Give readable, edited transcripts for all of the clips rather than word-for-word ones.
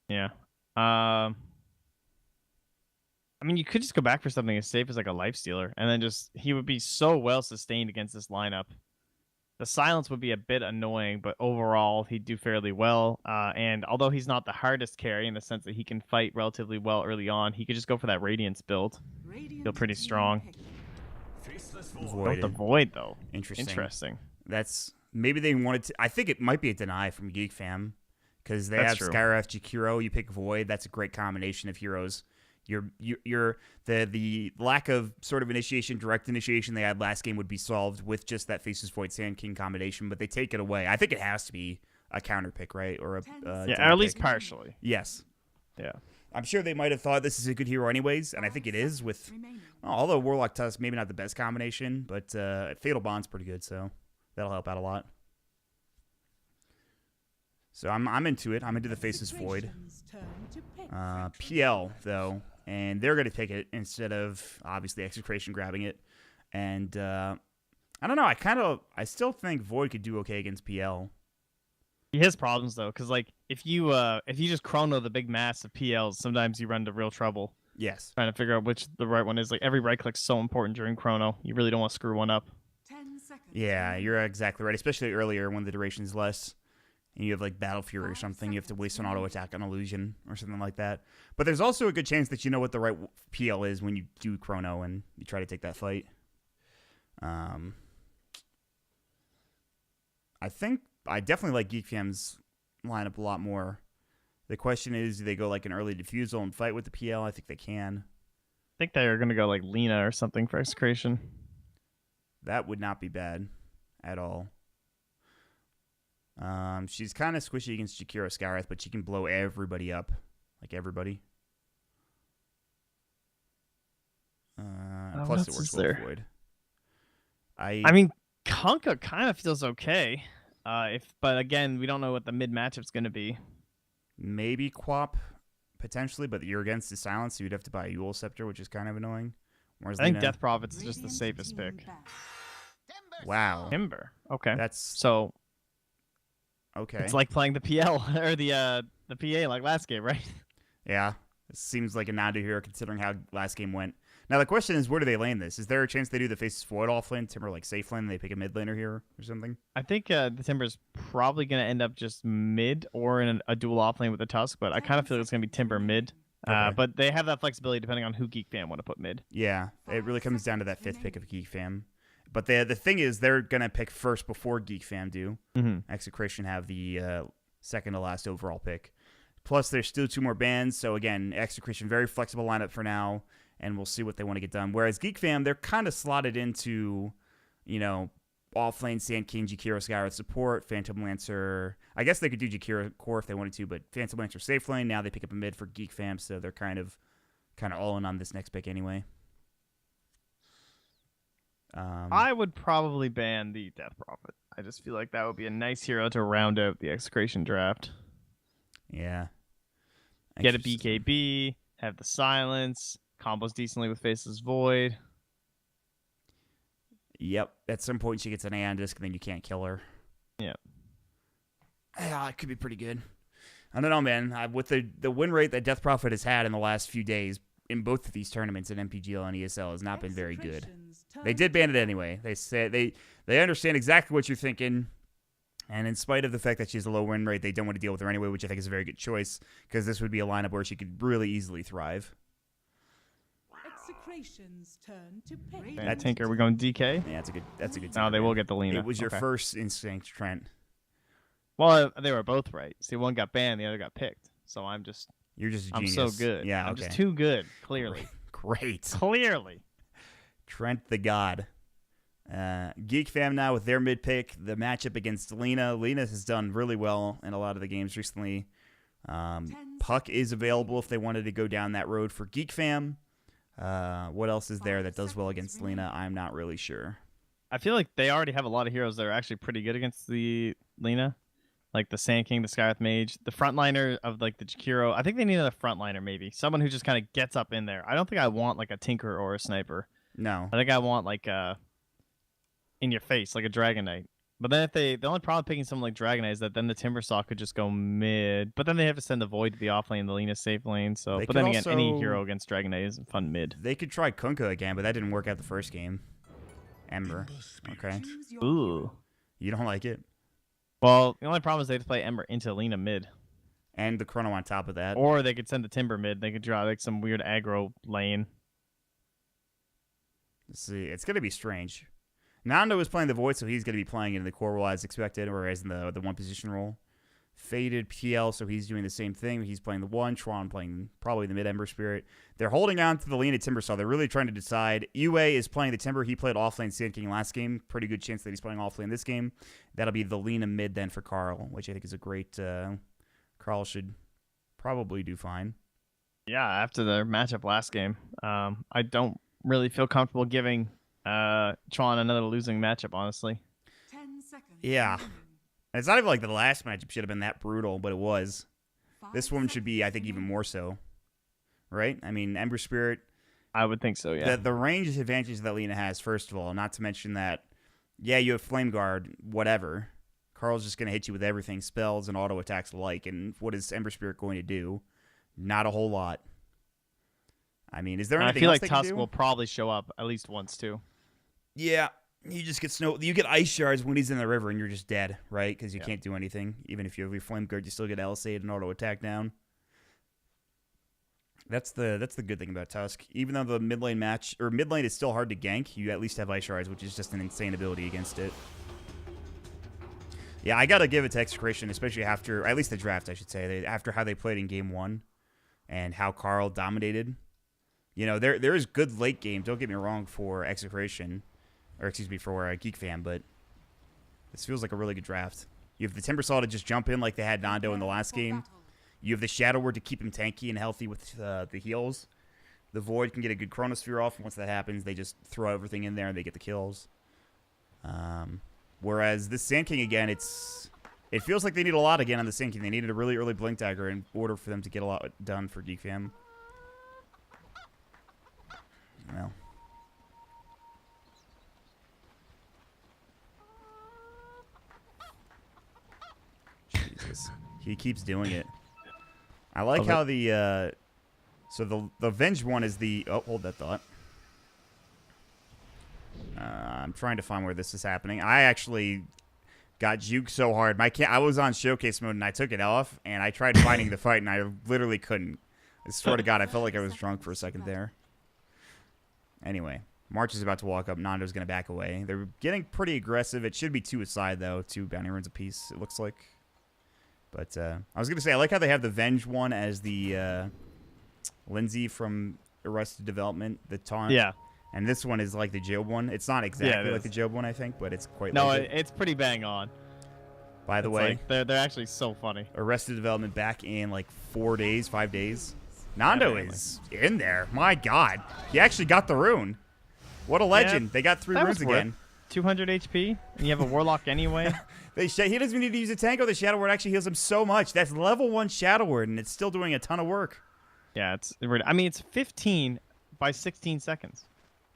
Yeah. I mean, you could just go back for something as safe as like a life stealer, and then just he would be so well sustained against this lineup. The silence would be a bit annoying, but overall he'd do fairly well. And although he's not the hardest carry in the sense that he can fight relatively well early on, he could just go for that Radiance build. Feel pretty strong. Go with the Void. Void though. Interesting. Interesting. That's maybe they wanted to. I think it might be a deny from Geek Fam because they That's have true. Skyref, Jakiro. You pick Void. That's a great combination of heroes. You're the lack of sort of initiation, direct initiation they had last game would be solved with just that Faceless Void Sand King combination, but they take it away. I think it has to be a counter pick, right? Or a Yeah, deny at least pick. partially. Yes. Yeah. I'm sure they might have thought this is a good hero anyways, and I think it is with although Warlock Tusk maybe not the best combination, but Fatal Bond's pretty good, so that'll help out a lot. So I'm into it. I'm into the Faceless Void. PL though, and they're gonna take it instead of obviously Execration grabbing it. And I don't know. I still think Void could do okay against PL. He has problems though, because like if you just chrono the big mass of PLs, sometimes you run into real trouble Yes. trying to figure out which the right one is. Like every right click's so important during chrono. You really don't want to screw one up. 10 seconds. Yeah, you're exactly right. Especially earlier when the duration is less, and you have like Battle Fury or something. You have to waste an auto attack on Illusion or something like that. But there's also a good chance that you know what the right PL is when you do chrono and you try to take that fight. I think I definitely like Geek Fam's lineup a lot more. The question is, do they go like an early defusal and fight with the PL? I think they can. I think they're gonna go like Lena or something for Execration. That would not be bad at all. She's kind of squishy against Jakiro Skywrath, but she can blow everybody up. Like everybody. Plus, it works well with Void. I mean, Kunkka kind of feels okay. But again, we don't know what the mid matchup's gonna be. Maybe Quap, potentially, but you're against the silence, so you'd have to buy a Yule Scepter, which is kind of annoying. Whereas I think Lena, Death Prophet's just the safest pick. wow, Timber. Okay. that's So okay. it's like playing the PL or the PA like last game, right? Yeah, it seems like a nod to hero considering how last game went. Now the question is, where do they lane this? Is there a chance they do the Faceless Void off lane, Timber like safe lane, and they pick a mid laner here or something? I think the Timber's probably going to end up just mid or in a dual off lane with the Tusk, but I kind of feel it's going to be Timber mid. Okay. But they have that flexibility depending on who Geek Fam want to put mid. Yeah, it really comes down to that fifth pick of Geek Fam. But the thing is, they're gonna pick first before Geek Fam do. Mm-hmm. Execration have the second to last overall pick. Plus, there's still 2 more bans. So again, Execration very flexible lineup for now, and we'll see what they want to get done. Whereas Geek Fam, they're kind of slotted into, you know, off-lane Sand King, Jakiro Skywrath support, Phantom Lancer. I guess they could do Jakiro core if they wanted to, but Phantom Lancer safe lane. Now they pick up a mid for Geek Fam, so they're kind of all in on this next pick anyway. I would probably ban the Death Prophet. I just feel like that would be a nice hero to round out the Execration draft. Yeah. Get a BKB, have the silence, combos decently with Faceless Void. Yep. At some point, she gets an Aeon Disc, and then you can't kill her. Yeah. Yeah, it could be pretty good. I don't know, man. With the win rate that Death Prophet has had in the last few days in both of these tournaments in MPGL and ESL has not been very good. They did ban it anyway. They said they understand exactly what you're thinking, and in spite of the fact that she has a low win rate, they don't want to deal with her anyway, which I think is a very good choice because this would be a lineup where she could really easily thrive. Execration's turn to pick. That Tinker, we're going DK? Yeah, that's a good. No, they will get the Lena. It was your Okay. first instinct, Trent. Well, they were both right. See, one got banned, the other got picked. So You're just a I'm genius. so good. Yeah, I'm okay. just too good, clearly. Great. Clearly. Trent the God. Geek Fam now with their mid pick. The matchup against Lena. Lena has done really well in a lot of the games recently. Puck is available if they wanted to go down that road for Geek Fam. What else is there that does well against Lena? I'm not really sure. I feel like they already have a lot of heroes that are actually pretty good against the Lena. Like the Sand King, the Skywrath Mage, the frontliner of like the Jakiro. I think they need a frontliner maybe. Someone who just kind of gets up in there. I don't think I want like a Tinker or a Sniper. No. I think I want like in your face, like a Dragon Knight. But then if the only problem with picking someone like Dragonite is that then the Timbersaw could just go mid. But then they have to send the Void to the off lane, the Lena's safe lane. So, They but could then again, any also- hero against Dragonite isn't fun mid. They could try Kunkka again, but that didn't work out the first game. Ember. Okay. Choose your Ooh. You don't like it? Well, the only problem is they have to play Ember into Lena mid. And the Chrono on top of that. Or they could send the Timber mid. They could draw like some weird aggro lane. Let's see. It's going to be strange. Nando is playing the Void, so he's going to be playing in the core role as expected, or as in the one position role. Faded PL, so he's doing the same thing. He's playing the one. Tron playing probably the mid Ember Spirit. They're holding on to the Lena Timbersaw. They're really trying to decide. UA is playing the Timber. He played offlane Sand King last game. Pretty good chance that he's playing offlane this game. That'll be the Lena mid then for Carl, which I think is a great. Carl should probably do fine. Yeah, after their matchup last game, I don't really feel comfortable giving Tron another losing matchup, honestly. 10 seconds. Yeah. remaining. And it's not even like the last matchup should have been that brutal, but it was. 5 This one should be, I think, seconds even remaining. more so. Right? I mean, Ember Spirit. I would think so, yeah. The range advantage that Lena has, first of all, not to mention that, yeah, you have Flame Guard, whatever. Carl's just going to hit you with everything, spells and auto attacks alike. And what is Ember Spirit going to do? Not a whole lot. I mean, is there And I anything feel else like they can Tusk do? will probably show up at least once, too. Yeah, you just get you get ice shards when he's in the river, and you're just dead, right? Because you Yeah. can't do anything. Even if you have your Flame Guard, you still get LSA'd and auto attack down. That's the good thing about Tusk. Even though the mid lane is still hard to gank, you at least have ice shards, which is just an insane ability against it. Yeah, I gotta give it to Execration, especially after at least the draft, I should say, after how they played in game 1 and how Carl dominated. You know, there is good late game. Don't get me wrong for Execration, or excuse me for Geek Fan, but this feels like a really good draft. You have the Timbersaw to just jump in like they had Nando in the last Prepare for game. battle. You have the Shadow Word to keep him tanky and healthy with the heals. The Void can get a good Chronosphere off. And once that happens, they just throw everything in there and they get the kills. Whereas this Sand King, again, it feels like they need a lot again on the Sand King. They needed a really early Blink Dagger in order for them to get a lot done for Geek Fam. Well. Jesus. He keeps doing it. I like how the so the Venge one is the hold that thought. I'm trying to find where this is happening. I actually got juked so hard. I was on showcase mode and I took it off and I tried finding the fight and I literally couldn't. I swear to God, I felt like I was drunk for a second there. Anyway, March is about to walk up. Nando's going to back away. They're getting pretty aggressive. It should be 2 aside, though. 2 bounty runes apiece, it looks like. But I was going to say, I like how they have the Venge one as the Lindsay from Arrested Development, the taunt. Yeah. And this one is like the Job one. It's not exactly it like is. the Job one, I think, but it's quite No, like it. it's pretty bang on. By the It's way, like, they're actually so funny. Arrested Development back in like 4 days, 5 days. Nando Definitely. is in there. My God. He actually got the rune. What a legend. They got 3 that runes was worth again. 200 HP, and you have a Warlock anyway. He doesn't even need to use a tango. The Shadow Word actually heals him so much. That's level 1 Shadow Word, and it's still doing a ton of work. Yeah, I mean, it's 15 by 16 seconds.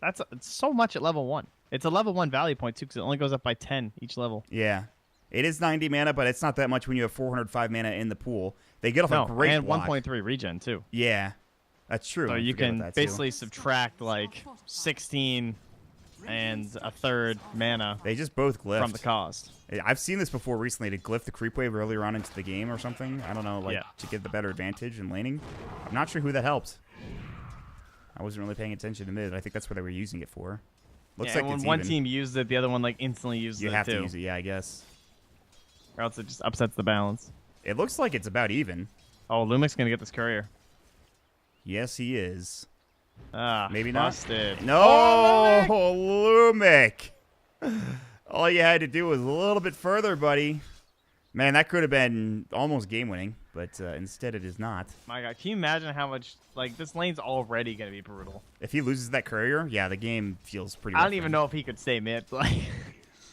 It's so much at level 1. It's a level 1 value point, too, because it only goes up by 10 each level. Yeah. It is 90 mana, but it's not that much when you have 405 mana in the pool. They get off a great and block. 1.3 regen, too. Yeah. That's true. So I you forget can about that, too. basically subtract, like, 16 and a third mana They just both glyphed. from the cost. I've seen this before recently to glyph the creep wave earlier on into the game or something. I don't know, like Yeah. to get the better advantage in laning. I'm not sure who that helped. I wasn't really paying attention to mid. I think that's what they were using it for. Looks Yeah, like when it's one even. team used it, the other one, like, instantly used You it, have too. to use it, yeah, I guess. Or else it just upsets the balance. It looks like it's about even. Oh, Lumic's going to get this courier. Yes, he is. Ah, Maybe not. busted. No, Oh, Lumic. All you had to do was a little bit further, buddy. Man, that could have been almost game winning, but instead it is not. My God, can you imagine how much, like, this lane's already going to be brutal. If he loses that courier, yeah, the game feels pretty I rough don't for even him. know if he could stay mid. Like,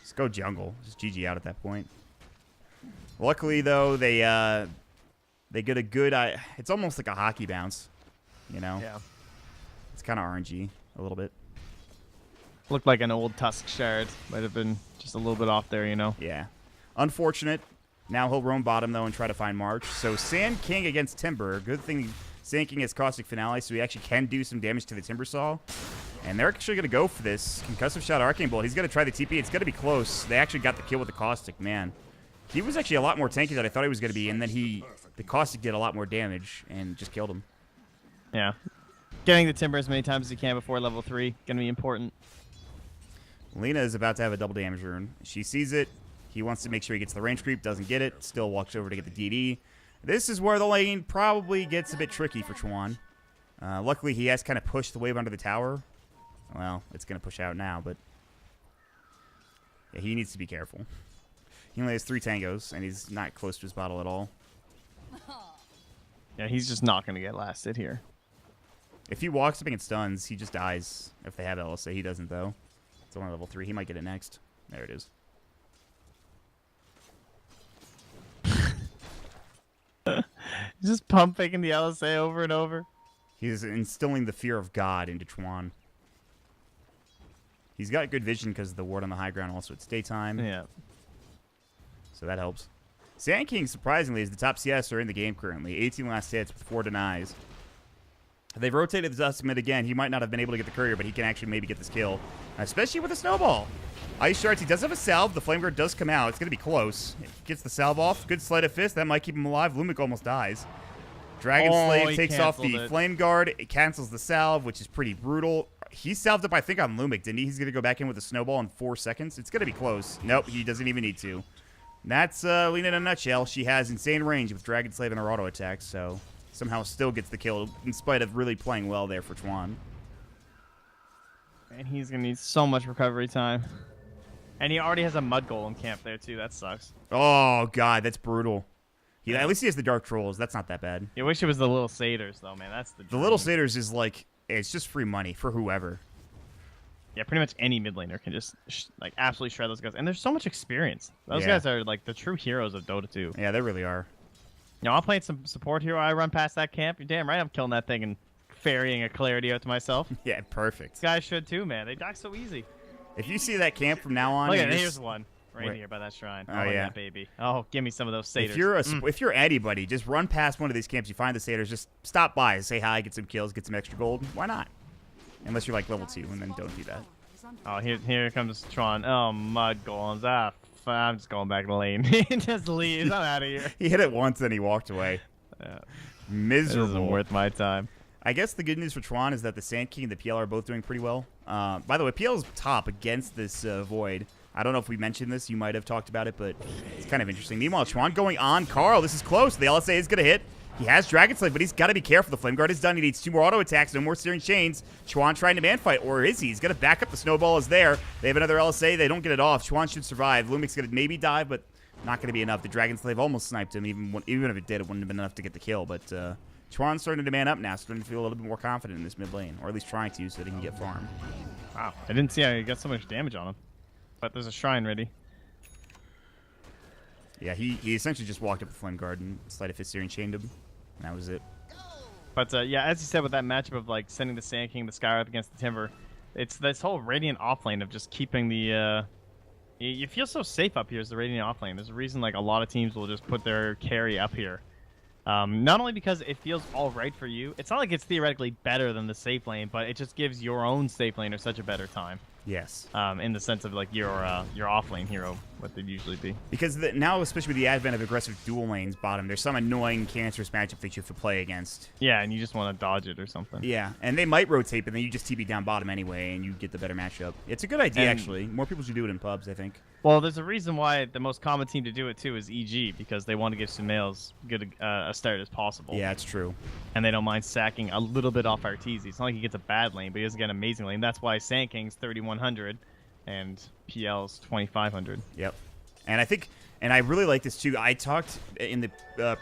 Just go jungle. Just GG out at that point. Luckily, though, they get a good... it's almost like a hockey bounce, you know? yeah. It's kind of RNG a little bit. Looked like an old Tusk shard. Might have been just a little bit off there, you know. Yeah. Unfortunate. Now he'll roam bottom, though, and try to find March. So Sand King against Timber. Good thing Sand King has Caustic Finale, so he actually can do some damage to the Timber Saw. And they're actually going to go for this. Concussive Shot Arcane Bolt. He's going to try the TP. It's going to be close. They actually got the kill with the Caustic, man. He was actually a lot more tanky than I thought he was going to be, and then the Caustic did a lot more damage and just killed him. Yeah. Getting the Timber as many times as you can before level 3. Going to be important. Lena is about to have a double damage rune. She sees it. He wants to make sure he gets the range creep. Doesn't get it. Still walks over to get the DD. This is where the lane probably gets a bit tricky for Chuan. Luckily, he has kind of pushed the wave under the tower. Well, it's going to push out now, but yeah, he needs to be careful. He only has 3 tangos, and he's not close to his bottle at all. Yeah, he's just not going to get lasted here. If he walks up and stuns, he just dies. If they have LSA, he doesn't, though. It's only level 3. He might get it next. There it is. Just pump faking the LSA over and over. He's instilling the fear of God into Chuan. He's got good vision because of the ward on the high ground. Also, it's daytime. Yeah. So that helps. Sand King, surprisingly, is the top CSer in the game currently. 18 last hits with 4 denies. They've rotated the Dust mid again. He might not have been able to get the courier, but he can actually maybe get this kill. Especially with a snowball. Ice Shards, he does have a salve. The Flame Guard does come out. It's going to be close. Gets the salve off. Good Sleight of Fist. That might keep him alive. Lumic almost dies. Dragon Slave takes off the Flame Guard. It cancels the salve, which is pretty brutal. He salved up, I think, on Lumic, didn't he? He's going to go back in with a snowball in 4 seconds. It's going to be close. Nope, he doesn't even need to. That's Lena in a nutshell. She has insane range with Dragon Slave and her auto attacks, so somehow still gets the kill in spite of really playing well there for Chuan. And he's going to need so much recovery time. And he already has a Mud Golem camp there, too. That sucks. Oh, God, that's brutal. At least he has the Dark Trolls. That's not that bad. You wish it was the little Satyrs, though, man. That's the dream. Little Satyrs is like, it's just free money for whoever. Yeah, pretty much any mid laner can just like absolutely shred those guys. And there's so much experience. Those guys are like the true heroes of Dota 2. Yeah, they really are. You know, I'm playing some support hero. I run past that camp. You're damn right I'm killing that thing and ferrying a clarity out to myself. Yeah, perfect. These guys should too, man. They die so easy. If you see that camp from now on... Look at it. Here's one. Right here by that shrine. Oh, yeah. That baby. Oh, give me some of those satyrs. If you're anybody, just run past one of these camps. You find the satyrs, just stop by, say hi, get some kills, get some extra gold. Why not? Unless you're like level 2, and then don't do that. Oh, here comes Tron. Oh, Mud Golems. I'm just going back to the lane. He just leaves. I'm out of here. He hit it once, and he walked away. Miserable. This isn't worth my time. I guess the good news for Tron is that the Sand King and the PL are both doing pretty well. By the way, PL's top against this Void. I don't know if we mentioned this. You might have talked about it, but it's kind of interesting. Meanwhile, Chuan going on Carl. This is close. The LSA is going to hit. He has Dragon Slave, but he's got to be careful. The Flame Guard is done. He needs 2 more auto attacks, no more Searing Chains. Chuan trying to man fight, or is he? He's going to back up. The Snowball is there. They have another LSA. They don't get it off. Chuan should survive. Lumic's going to maybe dive, but not going to be enough. The Dragon Slave almost sniped him. Even if it did, it wouldn't have been enough to get the kill. But Chuan's starting to man up now, starting to feel a little bit more confident in this mid lane, or at least trying to, so that he can get farm. Wow. I didn't see how he got so much damage on him. But there's a shrine ready. Yeah, he essentially just walked up the Flame Guard and Sleight of Fist Searing Chained him. And that was it. But yeah, as you said with that matchup of like sending the Sand King, the Sky up against the Timber, it's this whole Radiant offlane of just keeping the... you feel so safe up here as the Radiant offlane. There's a reason like a lot of teams will just put their carry up here. Not only because it feels all right for you, it's not like it's theoretically better than the safe lane, but it just gives your own safe laner such a better time. Yes. In the sense of like your offlane hero, what they'd usually be. Because now, especially with the advent of aggressive dual lanes bottom, there's some annoying cancerous matchup that you have to play against. Yeah, and you just want to dodge it or something. Yeah, and they might rotate, but then you just TP down bottom anyway, and you get the better matchup. It's a good idea, actually. More people should do it in pubs, I think. Well, there's a reason why the most common team to do it, too, is EG, because they want to give Sumails good a start as possible. Yeah, it's true. And they don't mind sacking a little bit off Arteezy. It's not like he gets a bad lane, but he doesn't get an amazing lane. That's why Sand King's 3,100 and PL's 2,500. Yep. And I think, and I really like this, too. I talked in the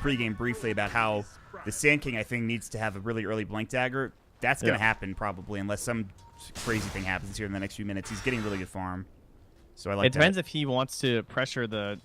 pregame briefly about how the Sand King, I think, needs to have a really early Blink Dagger. That's going to happen, probably, unless some crazy thing happens here in the next few minutes. He's getting really good farm. So I like it depends if he wants to pressure the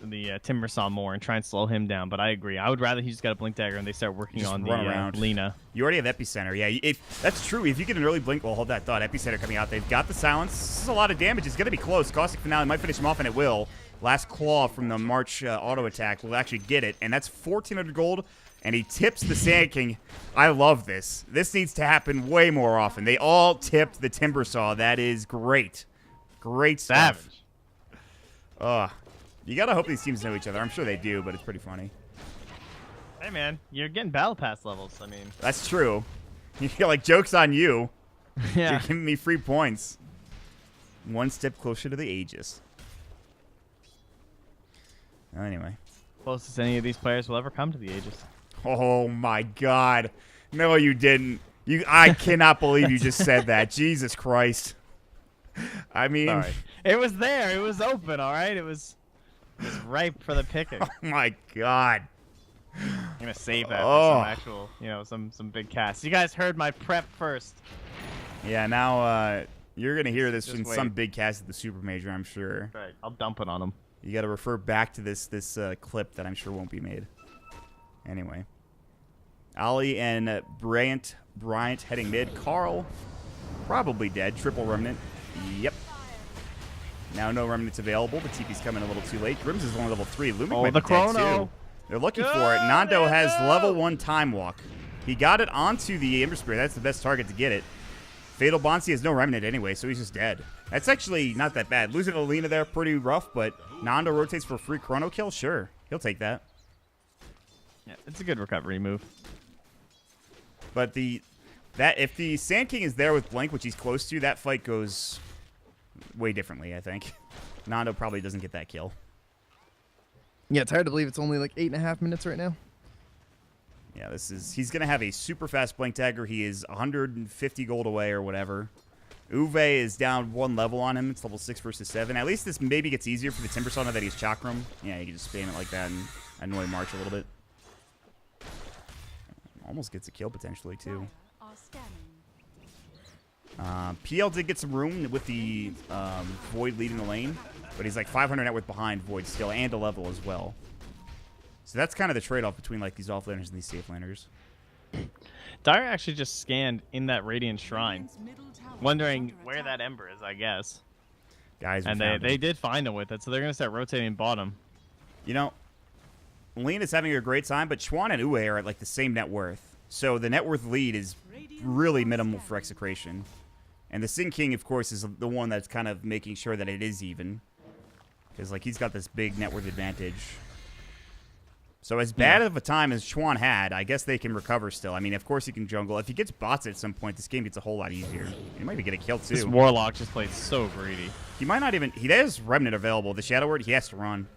the Timber Saw more and try and slow him down. But I agree. I would rather he just got a Blink Dagger and they start working Just on the run around. Lina. You already have Epicenter. Yeah, if that's true. If you get an early Blink, well, hold that thought. Epicenter coming out. They've got the silence. This is a lot of damage. It's going to be close. Caustic Finale might finish him off, and it will. Last claw from the March auto attack will actually get it, and that's 1,400 gold. And he tips the Sand King. I love this. This needs to happen way more often. They all tipped the Timber Saw. That is great. Great stuff. Savage. You gotta hope these teams know each other. I'm sure they do, but it's pretty funny. Hey, man. You're getting Battle Pass levels. I mean. That's true. You feel like, joke's on you. Yeah. You're giving me free points. One step closer to the Aegis. Anyway. Closest any of these players will ever come to the Aegis. Oh my God! No, you didn't. I cannot believe you just said that. Jesus Christ! I mean, Sorry. It was there. It was open. All right. It was ripe for the picking. oh my God! I'm gonna save that for some actual, some big casts. You guys heard my prep first. Yeah, now you're gonna hear this Just in wait. some big cast at the Super Major, I'm sure. Right. I'll dump it on them. You got to refer back to this clip that I'm sure won't be made. Anyway, Ali and Bryant heading mid. Carl probably dead. Triple Remnant. Yep. Now no Remnants available. The TP's coming a little too late. Grims is only level 3. Lumic might the be dead chrono. too. They're looking for it. Nando has level 1 Time Walk. He got it onto the Ember Spear. That's the best target to get it. Fatal Bonsi has no Remnant anyway, so he's just dead. That's actually not that bad. Losing Alina there, pretty rough, but Nando rotates for a free chrono kill? Sure. He'll take that. Yeah, it's a good recovery move. But if the Sand King is there with Blink, which he's close to, that fight goes way differently, I think. Nando probably doesn't get that kill. Yeah, it's hard to believe it's only like 8.5 minutes right now. Yeah, he's going to have a super fast Blink Dagger. He is 150 gold away or whatever. Uwe is down 1 level on him. It's level 6 versus 7. At least this maybe gets easier for the Timber Saw now that he's Chakram. Yeah, you can just spam it like that and annoy March a little bit. Almost gets a kill potentially, too. PL did get some room with the Void leading the lane, but he's like 500 net worth behind Void still, and a level as well. So that's kind of the trade-off between like these offlaners and these safe laners. Dire actually just scanned in that Radiant Shrine, wondering where that Ember is, I guess. Guys, and they did find him with it, so they're going to start rotating bottom. You know, Lean is having a great time, but Chuan and Uwe are at like the same net worth. So the net worth lead is really minimal for Execration. And the Sin King, of course, is the one that's kind of making sure that it is even. Because like he's got this big net worth advantage. So as bad of a time as Chuan had, I guess they can recover still. I mean, of course he can jungle. If he gets bots at some point, this game gets a whole lot easier. He might even get a kill, too. This Warlock just played so greedy. He might not even... He has Remnant available. The Shadow Word, he has to run.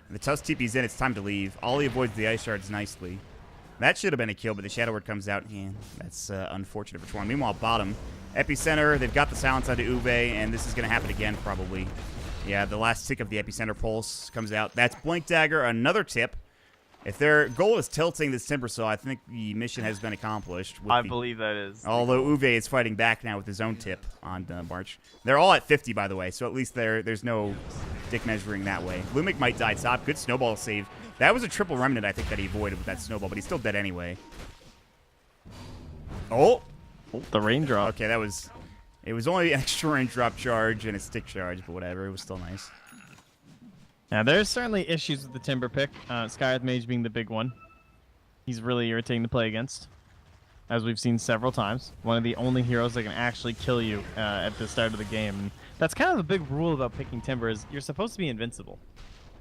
The Tusk TP's in, it's time to leave. Ollie avoids the Ice Shards nicely. That should have been a kill, but the Shadow Word comes out. Yeah, that's unfortunate for Chuan. Meanwhile, bottom, Epicenter, they've got the silence onto Uwe, and this is going to happen again, probably. Yeah, the last tick of the Epicenter pulse comes out. That's Blink Dagger, another tip. If their goal is tilting this Timber Saw, I think the mission has been accomplished. I believe that is. Although Uwe is fighting back now with his own tip on March. They're all at 50, by the way, so at least there's no dick measuring that way. Lumic might die top. Good snowball save. That was a triple Remnant, I think, that he avoided with that snowball, but he's still dead anyway. Oh! The raindrop. Okay, that was... It was only an extra raindrop charge and a stick charge, but whatever. It was still nice. Yeah, there's certainly issues with the Timber pick. Skywrath Mage being the big one. He's really irritating to play against, as we've seen several times. One of the only heroes that can actually kill you at the start of the game. And that's kind of a big rule about picking Timber is you're supposed to be invincible.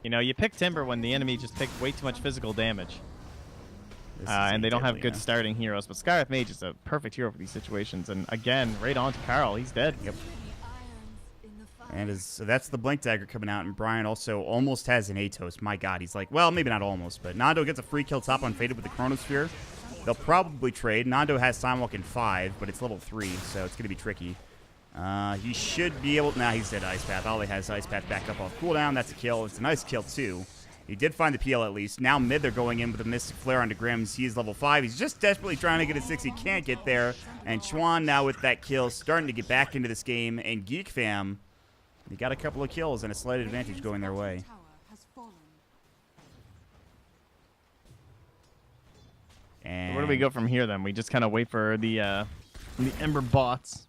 You know, you pick Timber when the enemy just picked way too much physical damage. And they don't have good starting heroes. But Skywrath Mage is a perfect hero for these situations. And again, right on to Carl. He's dead. Yep. And so that's the Blink Dagger coming out, and Brian also almost has an Atos. My God, he's like, well, maybe not almost, but Nando gets a free kill top on Faded with the Chronosphere. They'll probably trade. Nando has Time Walk in 5, but it's level 3, so it's going to be tricky. He should be able... Nah, he's dead Ice Path. Ollie has Ice Path back up off cooldown. That's a kill. It's a nice kill, too. He did find the PL at least. Now mid, they're going in with a Mystic Flare onto Grims. He is level 5. He's just desperately trying to get a 6. He can't get there. And Chuan now with that kill starting to get back into this game. And Geek Fam... They got a couple of kills and a slight advantage going their way. do we go from here then? We just kind of wait for the Ember bots.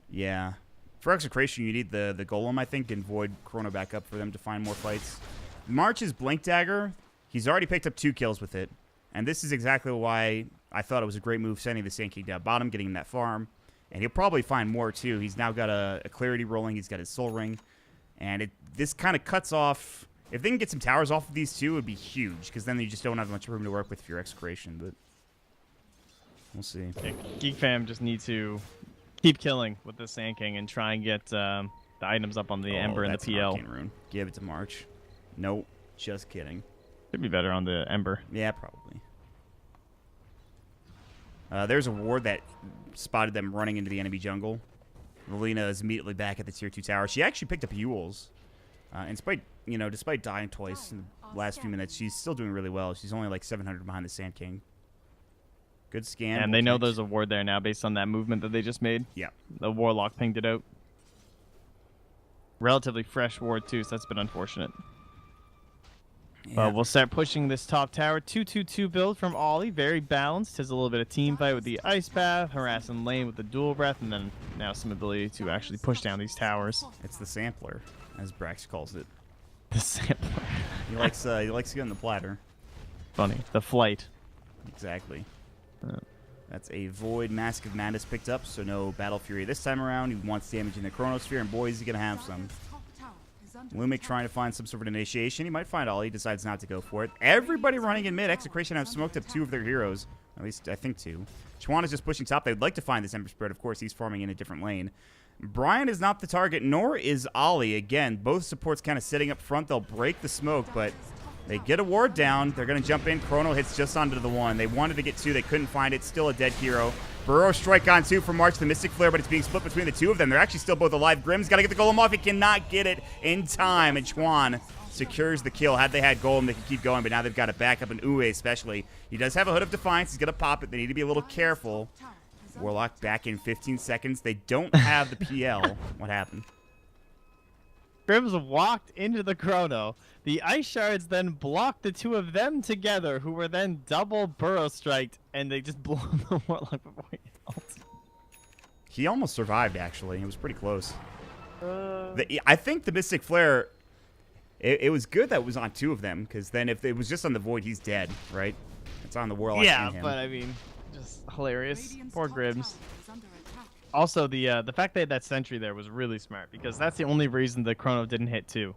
Yeah. For Execration, you need the Golem, I think, and Void Chrono back up for them to find more fights. March's Blink Dagger, he's already picked up 2 kills with it. And this is exactly why I thought it was a great move sending the Sand King down bottom, getting him that farm. And he'll probably find more, too. He's now got a Clarity rolling. He's got his Soul Ring. And this kind of cuts off... If they can get some towers off of these 2, it would be huge. Because then you just don't have much room to work with for your Execration. But we'll see. Yeah, Geek fam just need to keep killing with the Sand King and try and get the items up on the Ember and the PL. Rune. Give it to March. Nope. Just kidding. Should be better on the Ember. Yeah, probably. There's a ward that spotted them running into the enemy jungle. Lina is immediately back at the tier 2 tower. She actually picked up Yules. And despite dying twice in the last few minutes, she's still doing really well. She's only like 700 behind the Sand King. Good scan. And they know there's a ward there now based on that movement that they just made. Yeah. The Warlock pinged it out. Relatively fresh ward too, so that's been unfortunate. Yeah. We'll start pushing this top tower. 2-2-2 build from Ollie. Very balanced. Has a little bit of team fight with the Ice Path, harassing lane with the Dual Breath, and then now some ability to actually push down these towers. It's the sampler, as Brax calls it. The sampler. He likes to get on the platter. Funny. The flight. Exactly. That's a Void Mask of Madness picked up, so no Battle Fury this time around. He wants damage in the Chronosphere, and boy, is he going to have some. Lumic trying to find some sort of initiation. He might find all. He decides not to go for it. Everybody running in mid. Execration have smoked up 2 of their heroes. At least, I think 2. Chuan is just pushing top. They would like to find this Ember Spirit. Of course, he's farming in a different lane. Brian is not the target, nor is Ollie. Again, both supports kind of sitting up front. They'll break the smoke, but they get a ward down. They're going to jump in. Chrono hits just onto the 1. They wanted to get 2. They couldn't find it. Still a dead hero. Burrow strike on 2 from March, the Mystic Flare, but it's being split between the 2 of them. They're actually still both alive. Grimm's got to get the Golem off. He cannot get it in time, and Chuan secures the kill. Had they had Golem, they could keep going, but now they've got to back up, and Uwe especially. He does have a Hood of Defiance. He's going to pop it. They need to be a little careful. Warlock back in 15 seconds. They don't have the PL. What happened? Grims walked into the Chrono. The Ice Shards then blocked the 2 of them together, who were then double Burrow striked, and they just blew up the Warlock before he ult. He almost survived, actually. It was pretty close. I think the Mystic Flare, it was good that it was on 2 of them, because then if it was just on the Void, he's dead, right? It's on the Warlock Yeah, and him. but I mean, just hilarious. Poor Grims. Also, the fact they had that sentry there was really smart, because that's the only reason the Chrono didn't hit 2,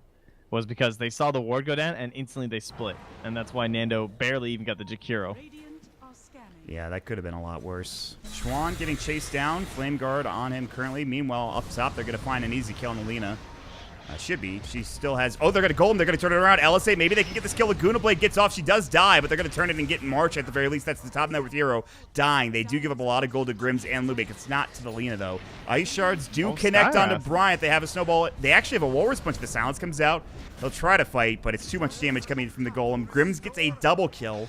was because they saw the ward go down and instantly they split, and that's why Nando barely even got the Jakiro. Yeah, that could have been a lot worse. Chuan getting chased down. Flame Guard on him currently. Meanwhile, up top, they're going to find an easy kill on Alina. Should be. She still has... Oh, they're going to Golem. They're going to turn it around. LSA, maybe they can get this kill. Laguna Blade gets off. She does die, but they're going to turn it and get March at the very least. That's the top network hero dying. They do give up a lot of gold to Grims and Lubick. It's not to the Lina, though. Ice Shards do connect onto Bryant. They have a snowball. They actually have a Walrus Punch. The silence comes out. They'll try to fight, but it's too much damage coming from the Golem. Grims gets a double kill,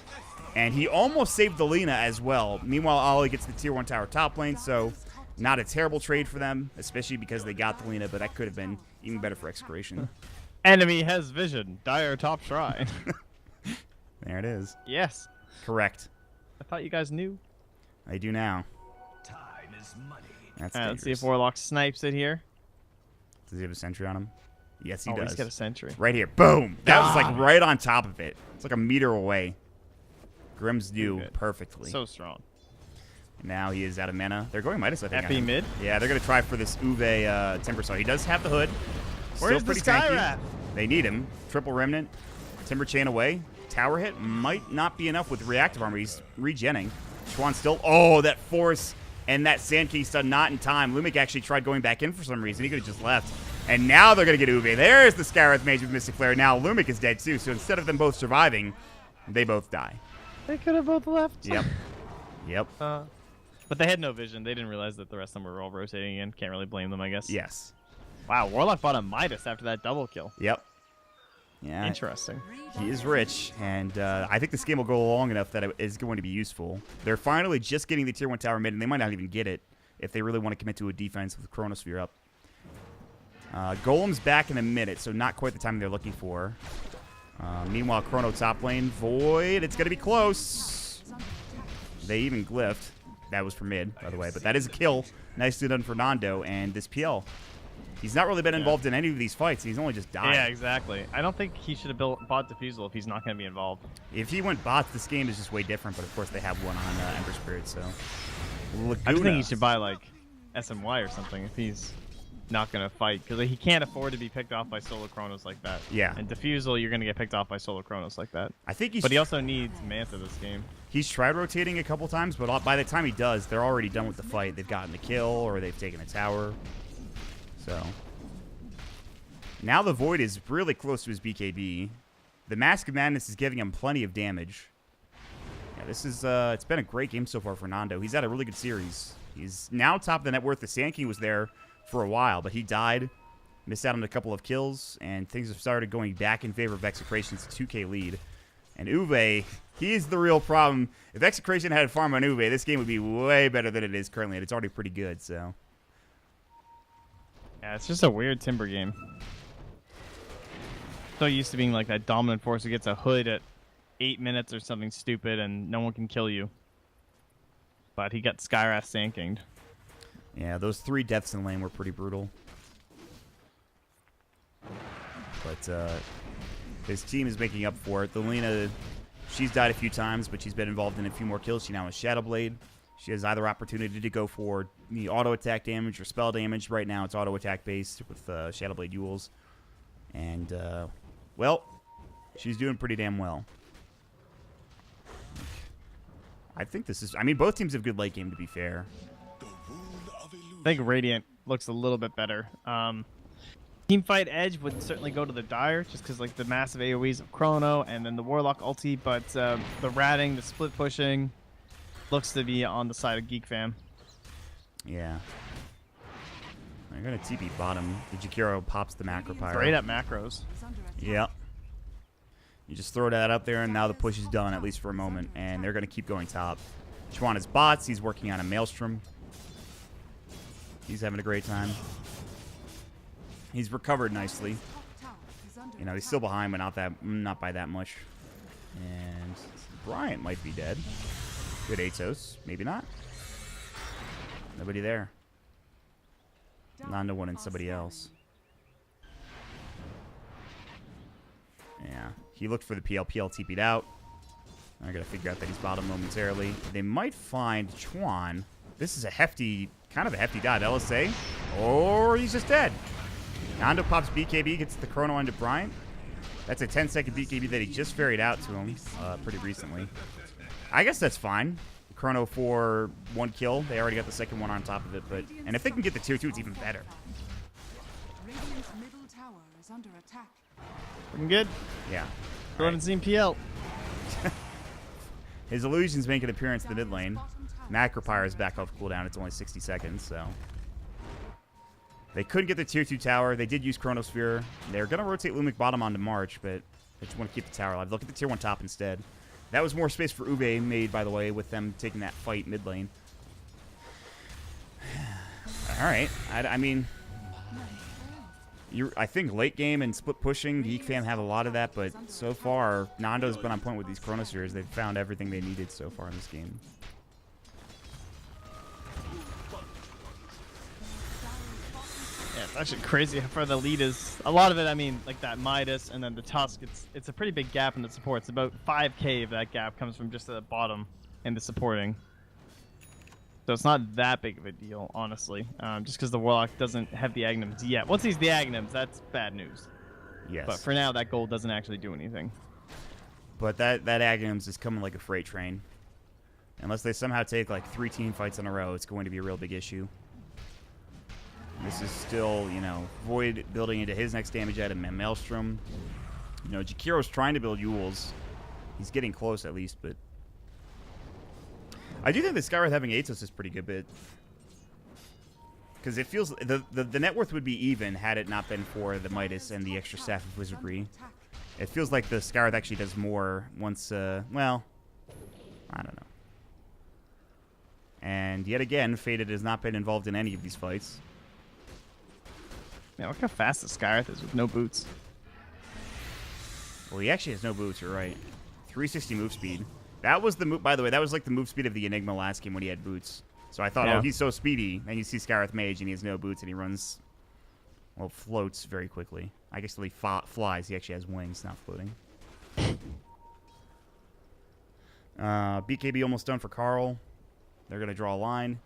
and he almost saved the Lina as well. Meanwhile, Ollie gets the tier 1 tower top lane, so not a terrible trade for them, especially because they got the Lina, but that could have been even better for Execration. Enemy has vision. Dire top shrine. There it is. Yes. Correct. I thought you guys knew. I do now. Time is money. That's Let's see dangerous. if Warlock snipes it here. Does he have a sentry on him? Yes, he Oh, does. he's got a sentry. Right here. Boom. That was like right on top of it. It's like a meter away. Grims knew Good. perfectly. So strong. Now he is out of mana. They're going Midas, I think. FB mid? Yeah, they're going to try for this Uwe Timber Saw. He does have the hood. Where's Still the pretty Sky tanky. Rat? They need him. Triple Remnant. Timber Chain away. Tower hit might not be enough with reactive armor. He's regenning. Schwan still. Oh, that force and that Sand King stun not in time. Lumic actually tried going back in for some reason. He could have just left. And now they're going to get Uwe. There's the Skywrath Mage with Mystic Flare. Now Lumic is dead too. So instead of them both surviving, they both die. They could have both left. Yep. Yep. But they had no vision. They didn't realize that the rest of them were all rotating again. Can't really blame them, I guess. Yes. Wow, Warlock bought a Midas after that double kill. Yep. Yeah. Interesting. He is rich, and I think this game will go long enough that it is going to be useful. They're finally just getting the tier 1 tower mid, and they might not even get it if they really want to commit to a defense with Chronosphere up. Golem's back in a minute, so not quite the time they're looking for. Meanwhile, Chrono top lane. Void, it's going to be close. They even glyphed. That was for mid, by the way, but that is a kill. Nicely done for Nando, and this PL. He's not really been involved in any of these fights. He's only just died. Yeah, exactly. I don't think he should have built bot defusal if he's not going to be involved. If he went bots, this game is just way different, but of course they have one on Ember Spirit, so. Laguna. I just think he should buy, like, SMY or something if he's not going to fight, because he can't afford to be picked off by solo Chronos like that. Yeah. And defusal, you're going to get picked off by solo Chronos like that. I think he's. But he also needs Manta this game. He's tried rotating a couple times, but by the time he does, they're already done with the fight. They've gotten the kill, or they've taken a tower. So. Now the Void is really close to his BKB. The Mask of Madness is giving him plenty of damage. Yeah, this is, it's been a great game so far for Nando. He's had a really good series. He's now top of the net worth. The Sand King was there for a while, but he died, missed out on a couple of kills, and things have started going back in favor of Execration's 2K lead. And Uwe, he is the real problem. If Execration had a farm on Uwe, this game would be way better than it is currently, and it's already pretty good, so. Yeah, it's just a weird Timber game. So used to being like that dominant force who gets a hood at 8 minutes or something stupid and no one can kill you. But he got Skyrath Sand King'd. Yeah, those 3 deaths in lane were pretty brutal. But his team is making up for it. The Lena, she's died a few times, but she's been involved in a few more kills. She now has Shadowblade. She has either opportunity to go for the auto attack damage or spell damage. Right now it's auto attack based with Shadowblade Yules. And, well, she's doing pretty damn well. I think this is... I mean, both teams have good late game, to be fair. I think Radiant looks a little bit better. Teamfight Edge would certainly go to the Dire, just because like the massive AoEs of Chrono and then the Warlock ulti, but the ratting, the split pushing, looks to be on the side of Geek fam. Yeah. They're going to TP bottom. The Jakiro pops the macro pyro. Straight up macros. Yep. You just throw that up there, and now the push is done, at least for a moment. And they're going to keep going top. Chuan has bots. He's working on a Maelstrom. He's having a great time. He's recovered nicely. You know, he's still behind, but not by that much. And Bryant might be dead. Good Atos. Maybe not. Nobody there. Nando one and somebody else. Yeah. He looked for the PL. PL TP'd out. I gotta figure out that he's bottom momentarily. They might find Chuan. This is a hefty, kind of a hefty dot. LSA. Or he's just dead. Nando pops BKB, gets the chrono onto Bryant. That's a 10-second BKB that he just ferried out to him pretty recently. I guess that's fine. Chrono for 1 kill. They already got the second one on top of it, and if they can get the tier 2, it's even better. Radiant's middle tower is under attack. Looking good. Yeah. Go ahead and see PL. His illusions make an appearance in the mid lane. Macropyre is back off cooldown. It's only 60 seconds, so. They couldn't get the tier 2 tower. They did use Chronosphere. They're going to rotate Lumic bottom onto March, but they just want to keep the tower alive. Look at the tier 1 top instead. That was more space for Uwe made, by the way, with them taking that fight mid lane. All right. I mean, I think late game and split pushing, Geek fam have a lot of that, but so far, Nando's been on point with these Chronospheres. They've found everything they needed so far in this game. Yeah, it's actually crazy how far the lead is. A lot of it, I mean, like that Midas and then the Tusk, it's a pretty big gap in the support. It's about 5k of that gap comes from just the bottom and the supporting. So it's not that big of a deal, honestly. Just because the Warlock doesn't have the Agnums yet. Once he's the Agnums, that's bad news. Yes. But for now, that gold doesn't actually do anything. But that Agnums is coming like a freight train. Unless they somehow take like 3 team fights in a row, it's going to be a real big issue. This is still, you know, Void building into his next damage item and Maelstrom. You know, Jakiro's trying to build Yules. He's getting close at least, but I do think the Skywrath having Atos is pretty good, but because it feels the net worth would be even had it not been for the Midas and the extra Staff of Wizardry. It feels like the Skywrath actually does more once, well, I don't know. And yet again, Faded has not been involved in any of these fights. Yeah, look how fast the Skywrath is with no boots. Well, he actually has no boots, you're right. 360 move speed. That was the move, by the way, that was like the move speed of the Enigma last game when he had boots. So I thought, Yeah. oh, he's so speedy. And you see Scarith Mage and he has no boots and he runs, well, floats very quickly. I guess he flies. He actually has wings, not floating. BKB almost done for Carl. They're going to draw a line.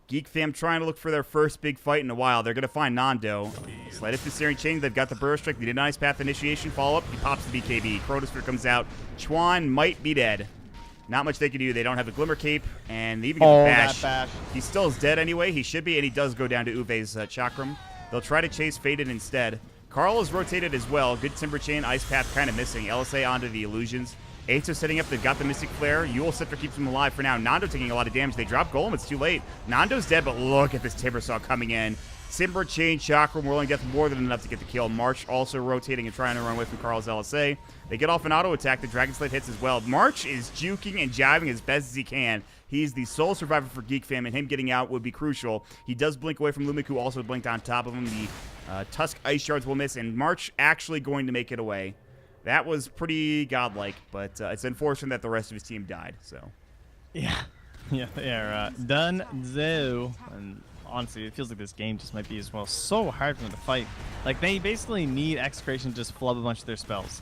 Geek fam trying to look for their first big fight in a while. They're going to find Nando. Slide it to Searing Chain. They've got the Burrow Strike. They did nice path initiation. Follow up. He pops the BKB. Chronosphere comes out. Chuan might be dead. Not much they can do. They don't have the Glimmer Cape. And they even get the bash. That bash. He still is dead anyway. He should be. And he does go down to Uwe's Chakram. They'll try to chase Faded instead. Carl is rotated as well. Good Timber Chain. Ice Path kind of missing. LSA onto the Illusions. Aether setting up. They've got the Mystic Flare. Yule Scepter keeps him alive for now. Nando taking a lot of damage. They drop Golem. It's too late. Nando's dead, but look at this Timbersaw coming in. Timber Chain, Chakram whirling death more than enough to get the kill. March also rotating and trying to run away from Carl's LSA. They get off an auto attack. The Dragon Slate hits as well. March is juking and jiving as best as he can. He's the sole survivor for Geek Fam, and him getting out would be crucial. He does blink away from Lumic, who also blinked on top of him. The Tusk Ice Shards will miss, and March actually going to make it away. That was pretty godlike, but it's unfortunate that the rest of his team died. So, Yeah. Yeah, they are done. So, and honestly, it feels like this game just might be as well so hard for them to fight. Like, they basically need Execration to just flub a bunch of their spells.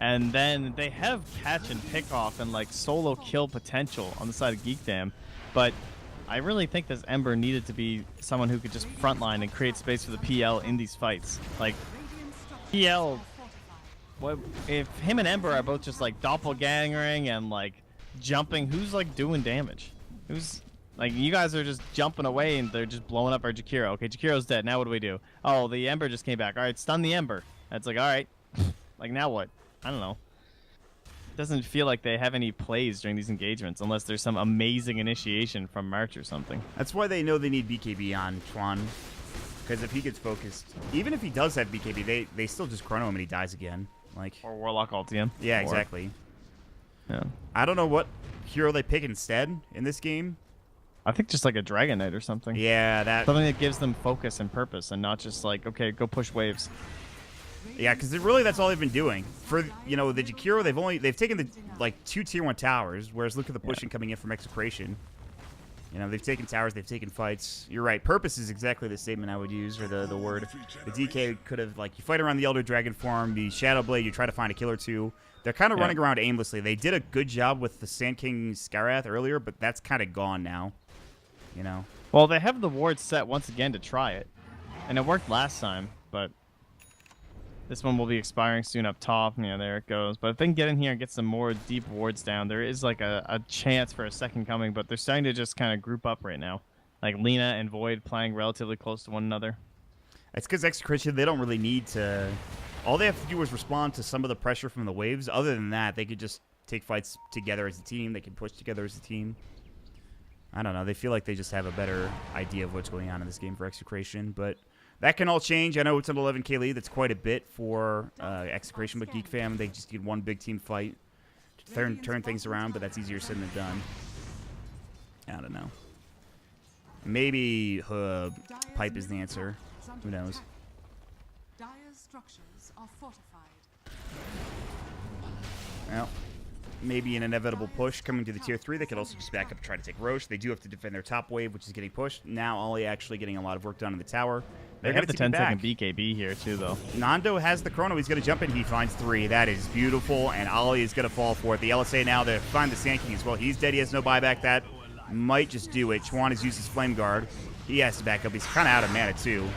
And then they have catch and pick off and like solo kill potential on the side of Geek Fam. But I really think this Ember needed to be someone who could just frontline and create space for the PL in these fights. Like, PL, if him and Ember are both just like doppelgangering and like jumping, who's like doing damage? Who's like, you guys are just jumping away and they're just blowing up our Jakiro. Okay, Jakiro's dead. Now what do we do? Oh, the Ember just came back. All right, stun the Ember. That's like, all right. Like, now what? I don't know. It doesn't feel like they have any plays during these engagements unless there's some amazing initiation from March or something. that's why they know they need BKB on Chuan. Because if he gets focused, even if he does have BKB, they still just chrono him and he dies again. Like, Or Warlock Ultium. yeah, Or- exactly. Yeah. I don't know what hero they pick instead in this game. I think just like a Dragon Knight or something. Yeah, that. Something that gives them focus and purpose and not just like, okay, go push waves. Yeah, because really that's all they've been doing. For, you know, the Jakiro, they've taken the like 2 tier 1 towers, whereas look at the pushing coming in from Execration. You know, they've taken towers, they've taken fights. You're right. Purpose is exactly the statement I would use, or the word. The DK could have, like, you fight around the Elder Dragon form, the Shadow Blade, you try to find a kill or two. They're kind of running around aimlessly. They did a good job with the Sand King Skarath earlier, but that's kind of gone now. You know? Well, they have the ward set once again to try it. And it worked last time, but this one will be expiring soon up top. Yeah, there it goes. But if they can get in here and get some more deep wards down, there is like a chance for a second coming, but they're starting to just kind of group up right now. Like Lina and Void playing relatively close to one another. It's because Execration, they don't really need to... All they have to do is respond to some of the pressure from the waves. Other than that, they could just take fights together as a team. They can push together as a team. I don't know. They feel like they just have a better idea of what's going on in this game for Execration, but that can all change. I know it's an 11k lead. That's quite a bit for Execration, but Geek Fam, they just need one big team fight to turn things around, but that's easier said than done. I don't know. Maybe Pipe is the answer. Who knows? Dire's structures are fortified. Well, maybe an inevitable push coming to the tier 3. They could also just back up and try to take Roche. They do have to defend their top wave, which is getting pushed. Now Ollie actually getting a lot of work done in the tower. They have the 10-second BKB here too, though. Nando has the chrono. He's going to jump in. He finds 3. That is beautiful, and Ollie is going to fall for it. The LSA now, they find the Sand King as well. He's dead. He has no buyback. That might just do it. Chuan has used his Flame Guard. He has to back up. He's kind of out of mana, too.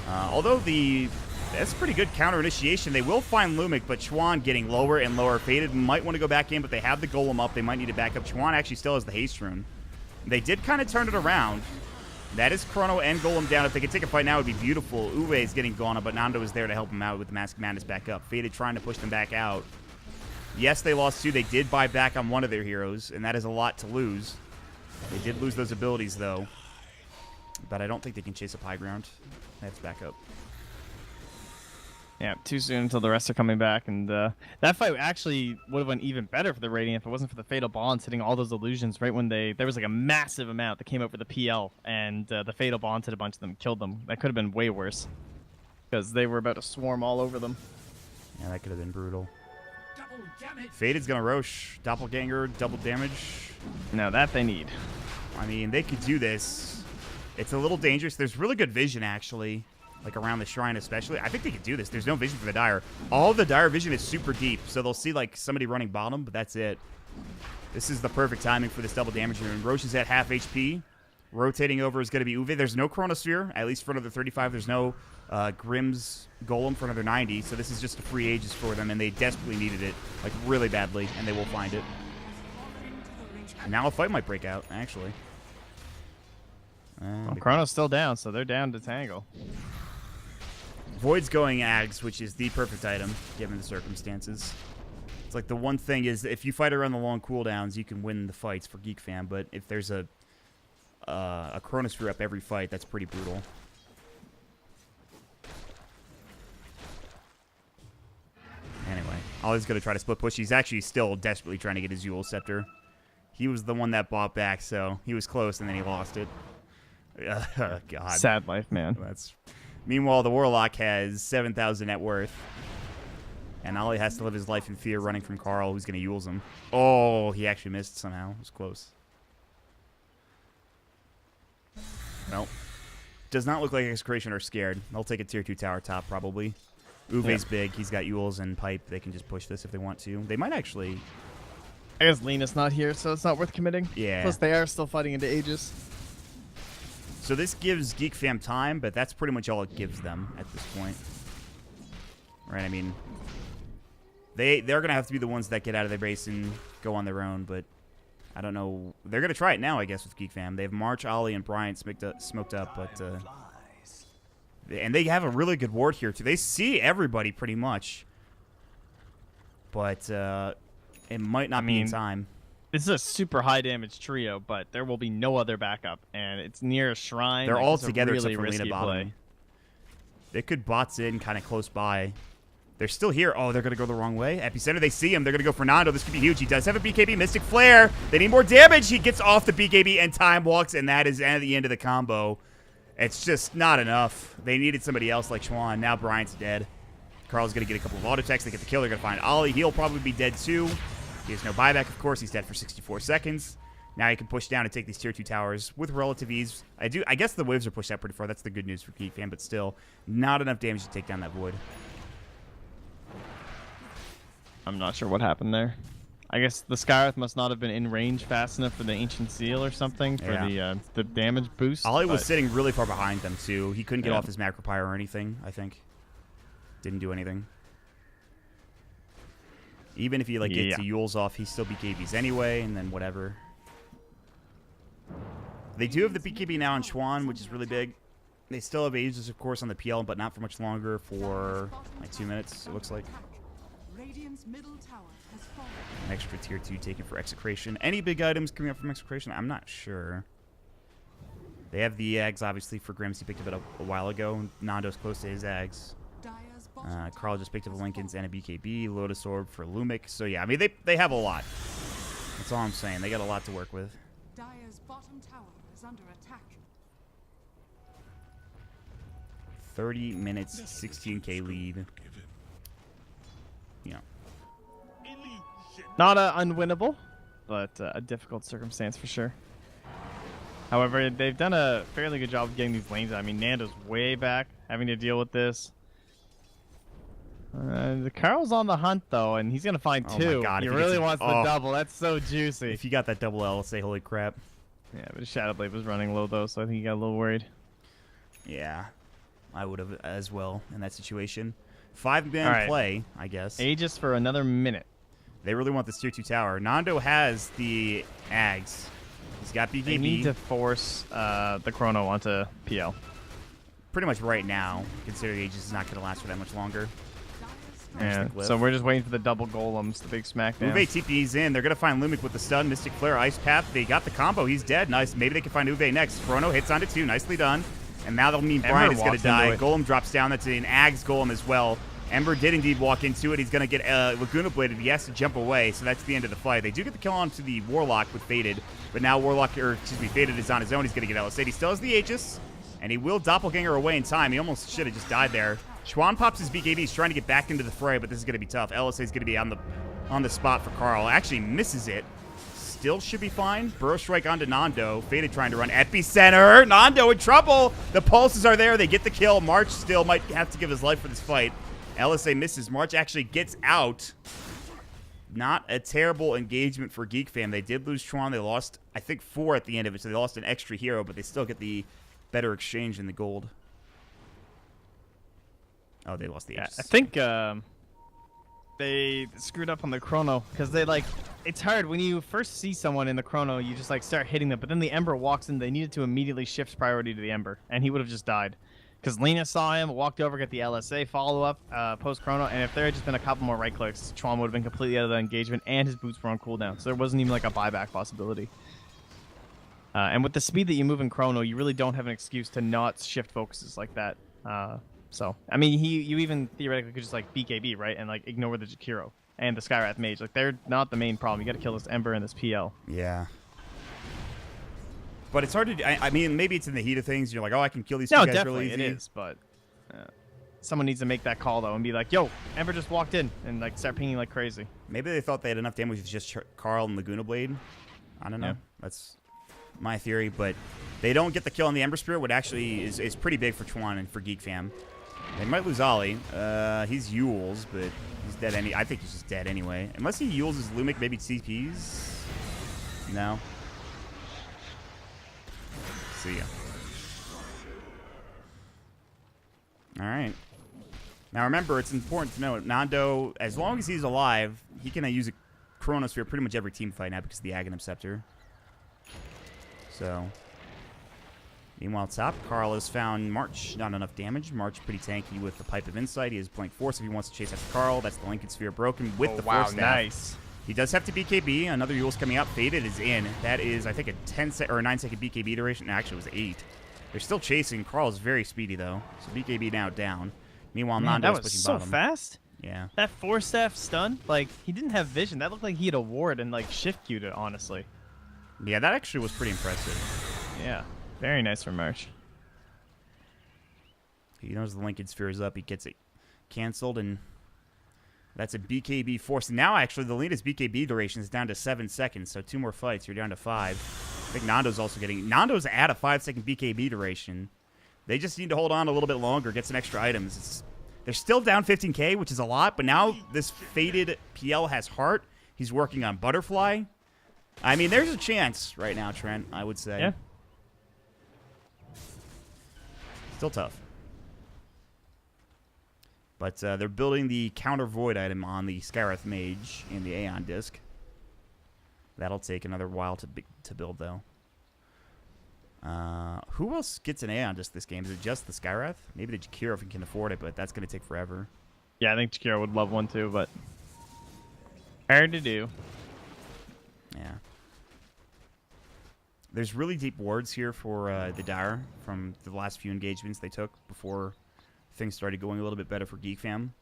Although that's pretty good counter initiation. They will find Lumic, but Chuan getting lower and lower. Faded might want to go back in, but they have the Golem up. They might need to back up. Chuan actually still has the Haste Rune. They did kind of turn it around. That is Chrono and Golem down. If they could take a fight now, it would be beautiful. Uwe is getting gone up, but Nando is there to help him out with the Mask of Madness back up. Faded trying to push them back out. Yes, they lost 2. They did buy back on one of their heroes, and that is a lot to lose. They did lose those abilities, though. But I don't think they can chase up high ground. They have to back up. Yeah, too soon until the rest are coming back, and that fight actually would have went even better for the Radiant if it wasn't for the Fatal Bonds hitting all those illusions right when there was like a massive amount that came over the PL, and the Fatal Bonds hit a bunch of them, killed them. That could have been way worse because they were about to swarm all over them. Yeah, that could have been brutal. Double Faded's going to Roche. Doppelganger, double damage. Now that they need. I mean, they could do this. It's a little dangerous. There's really good vision, actually. Like, around the shrine especially. I think they could do this. There's no vision for the Dire. All of the Dire vision is super deep, so they'll see, like, somebody running bottom, but that's it. This is the perfect timing for this double damage rune. Roche is at half HP. Rotating over is going to be Uwe. There's no Chronosphere, at least for another 35. There's no Grimm's Golem for another 90, so this is just a free Aegis for them, and they desperately needed it, like, really badly, and they will find it. And now a fight might break out, actually. Well, Chrono's still down, so they're down to Tangle. Void's going Ags, which is the perfect item, given the circumstances. It's like the one thing is, if you fight around the long cooldowns, you can win the fights for Geek Fam, but if there's a Chronosphere up every fight, that's pretty brutal. Anyway, Ollie's going to try to split push. He's actually still desperately trying to get his Eul Scepter. He was the one that bought back, so he was close, and then he lost it. God. Sad life, man. Meanwhile, the Warlock has 7,000 net worth. And Ollie has to live his life in fear running from Carl, who's going to Eul's him. Oh, he actually missed somehow. It was close. Nope. Does not look like Execration are scared. They'll take a tier 2 tower top, probably. Uwe's big. He's got Eul's and Pipe. They can just push this if they want to. They might actually... I guess Lena's not here, so it's not worth committing. Yeah. Plus, they are still fighting into Aegis. So this gives Geek Fam time, but that's pretty much all it gives them at this point. Right, I mean... They're going to have to be the ones that get out of their base and go on their own, but I don't know. They're going to try it now, I guess, with Geek Fam. They have March, Ollie, and Bryant smoked up, but... and they have a really good ward here, too. They see everybody, pretty much. But it might not be in time. This is a super high damage trio, but there will be no other backup, and it's near a shrine. They're all It's a together really except for Lena risky bottom. play. They could bots in kind of close by. They're still here. Oh, they're going to go the wrong way. Epicenter, they see him. They're going to go for Nando. This could be huge. He does have a BKB. Mystic Flare. They need more damage. He gets off the BKB and time walks, and that is at the end of the combo. It's just not enough. They needed somebody else like Schwan. Now Bryant's dead. Carl's going to get a couple of auto attacks. They get the kill. They're going to find Ollie. He'll probably be dead too. He has no buyback, of course. He's dead for 64 seconds. Now he can push down and take these tier 2 towers with relative ease. I guess the waves are pushed out pretty far. That's the good news for Geek Fam, but still, not enough damage to take down that Void. I'm not sure what happened there. I guess the Skywrath must not have been in range fast enough for the Ancient Seal or something for the damage boost. Ollie was sitting really far behind them, too. He couldn't get off his Macropyre or anything, I think. Didn't do anything. Even if he gets the Eul's off, he still BKBs anyway, and then whatever. They do have the BKB now on Schwan, which is really big. They still have Aegis, of course, on the PL, but not for much longer, for like 2 minutes, it looks like. Radiant's middle tower has fallen. An extra tier 2 taken for Execration. Any big items coming up from Execration? I'm not sure. They have the Ags, obviously, for Grims. He picked it up a while ago. Nando's close to his Ags. Carl just picked up a Lincoln's and a BKB. Lotus Orb for Lumic. So, yeah, I mean, they have a lot. That's all I'm saying. They got a lot to work with. Dire's bottom tower is under attack. 30 minutes, 16k lead. You know. Not unwinnable, but a difficult circumstance for sure. However, they've done a fairly good job of getting these lanes out. I mean, Nando's way back, having to deal with this. The Carl's on the hunt, though, and he's going to find two. My God, he really wants the oh, double. That's so juicy. If you got that double L, I'll say holy crap. Yeah, but Shadow Blade was running low, though, so I think he got a little worried. Yeah, I would have as well in that situation. 5-man play, I guess. Aegis for another minute. They really want this tier 2 tower. Nando has the Ags. He's got BKB. They need to force the Chrono onto PL. Pretty much right now, considering Aegis is not going to last for that much longer. And so we're just waiting for the double golems, the big smackdown. Uwe TP's in. They're going to find Lumic with the stun. Mystic Flare, Ice Path. They got the combo. He's dead. Nice. Maybe they can find Uwe next. Chrono hits onto 2. Nicely done. And now they'll mean Brian is going to die. Golem drops down. That's an Ags Golem as well. Ember did indeed walk into it. He's going to get Laguna Bladed. He has to jump away, so that's the end of the fight. They do get the kill onto the Warlock with Faded, but now Faded is on his own. He's going to get LSA. He still has the Aegis, and he will Doppelganger away in time. He almost should have just died there. Schwan pops his BKB. He's trying to get back into the fray, but this is going to be tough. LSA is going to be on the on the spot for Carl. Actually misses it. Still should be fine. Burrow strike onto Nando. Faded trying to run epicenter. Nando in trouble. The pulses are there. They get the kill. March still might have to give his life for this fight. LSA misses. March actually gets out. Not a terrible engagement for Geek Fam. They did lose Chuan. They lost, I think, 4 at the end of it, so they lost an extra hero, but they still get the better exchange in the gold. Oh, they lost the Yeah, Aegis. I think they screwed up on the chrono because they it's hard when you first see someone in the chrono, you just start hitting them, but then the Ember walks in. They needed to immediately shift priority to the Ember, and he would have just died. Because Lena saw him, walked over, got the LSA follow-up post-chrono, and if there had just been a couple more right clicks, Chuan would have been completely out of the engagement, and his boots were on cooldown, so there wasn't even a buyback possibility. And with the speed that you move in chrono, you really don't have an excuse to not shift focuses like that. So, I mean, you even theoretically could just BKB, right, and ignore the Jakiro and the Skywrath Mage. They're not the main problem. You got to kill this Ember and this PL. Yeah. But it's hard to. I mean, maybe it's in the heat of things. You're like, oh, I can kill these No, two guys really definitely easy. it is. But someone needs to make that call though and be like, "Yo, Ember just walked in," and start pinging like crazy. Maybe they thought they had enough damage with just Carl and Laguna Blade. I don't know. Yeah. That's my theory. But they don't get the kill on the Ember Spirit, what actually is pretty big for Chuan and for Geek Fam. They might lose Ollie. He's Yules, but he's dead. I think he's just dead anyway. Unless he Yules his Lumic, maybe CPs. No. See ya. All right. Now remember, it's important to note, Nando, as long as he's alive, he can use a Chronosphere pretty much every team fight now because of the Aghanim Scepter. So, meanwhile, top, Carl has found March. Not enough damage. March pretty tanky with the Pipe of Insight. He has Blank Force if he wants to chase after Carl. That's the Lincoln Sphere broken with the Force Staff. Nice. He does have to BKB. Another Yule's coming up. Faded is in. That is, I think, a 10 or a 9-second BKB duration. No, actually, it was 8. They're still chasing. Carl is very speedy, though. So BKB now down. Meanwhile, Man, Nando that is was pushing so bottom. fast. Yeah. That 4-staff stun, he didn't have vision. That looked like he had a ward and shift queued it, honestly. Yeah, that actually was pretty impressive. Yeah, very nice from March. He knows the Lincoln Sphere is up. He gets it canceled, and that's a BKB force. Now, actually, the latest BKB duration is down to 7 seconds, so 2 more fights. You're down to 5. I think Nando's also getting... Nando's at a 5-second BKB duration. They just need to hold on a little bit longer, get some extra items. They're still down 15k, which is a lot, but now this faded PL has heart. He's working on Butterfly. I mean, there's a chance right now, Trent, I would say. Yeah. Still tough. But they're building the counter void item on the Skywrath Mage in the Aeon disc. That'll take another while to build, though. Who else gets an Aeon disc this game? Is it just the Skywrath? Maybe the Jakiro if he can afford it, but that's going to take forever. Yeah, I think Jakiro would love one too, but hard to do. Yeah. There's really deep wards here for the Dire from the last few engagements they took before things started going a little bit better for Geek Fam.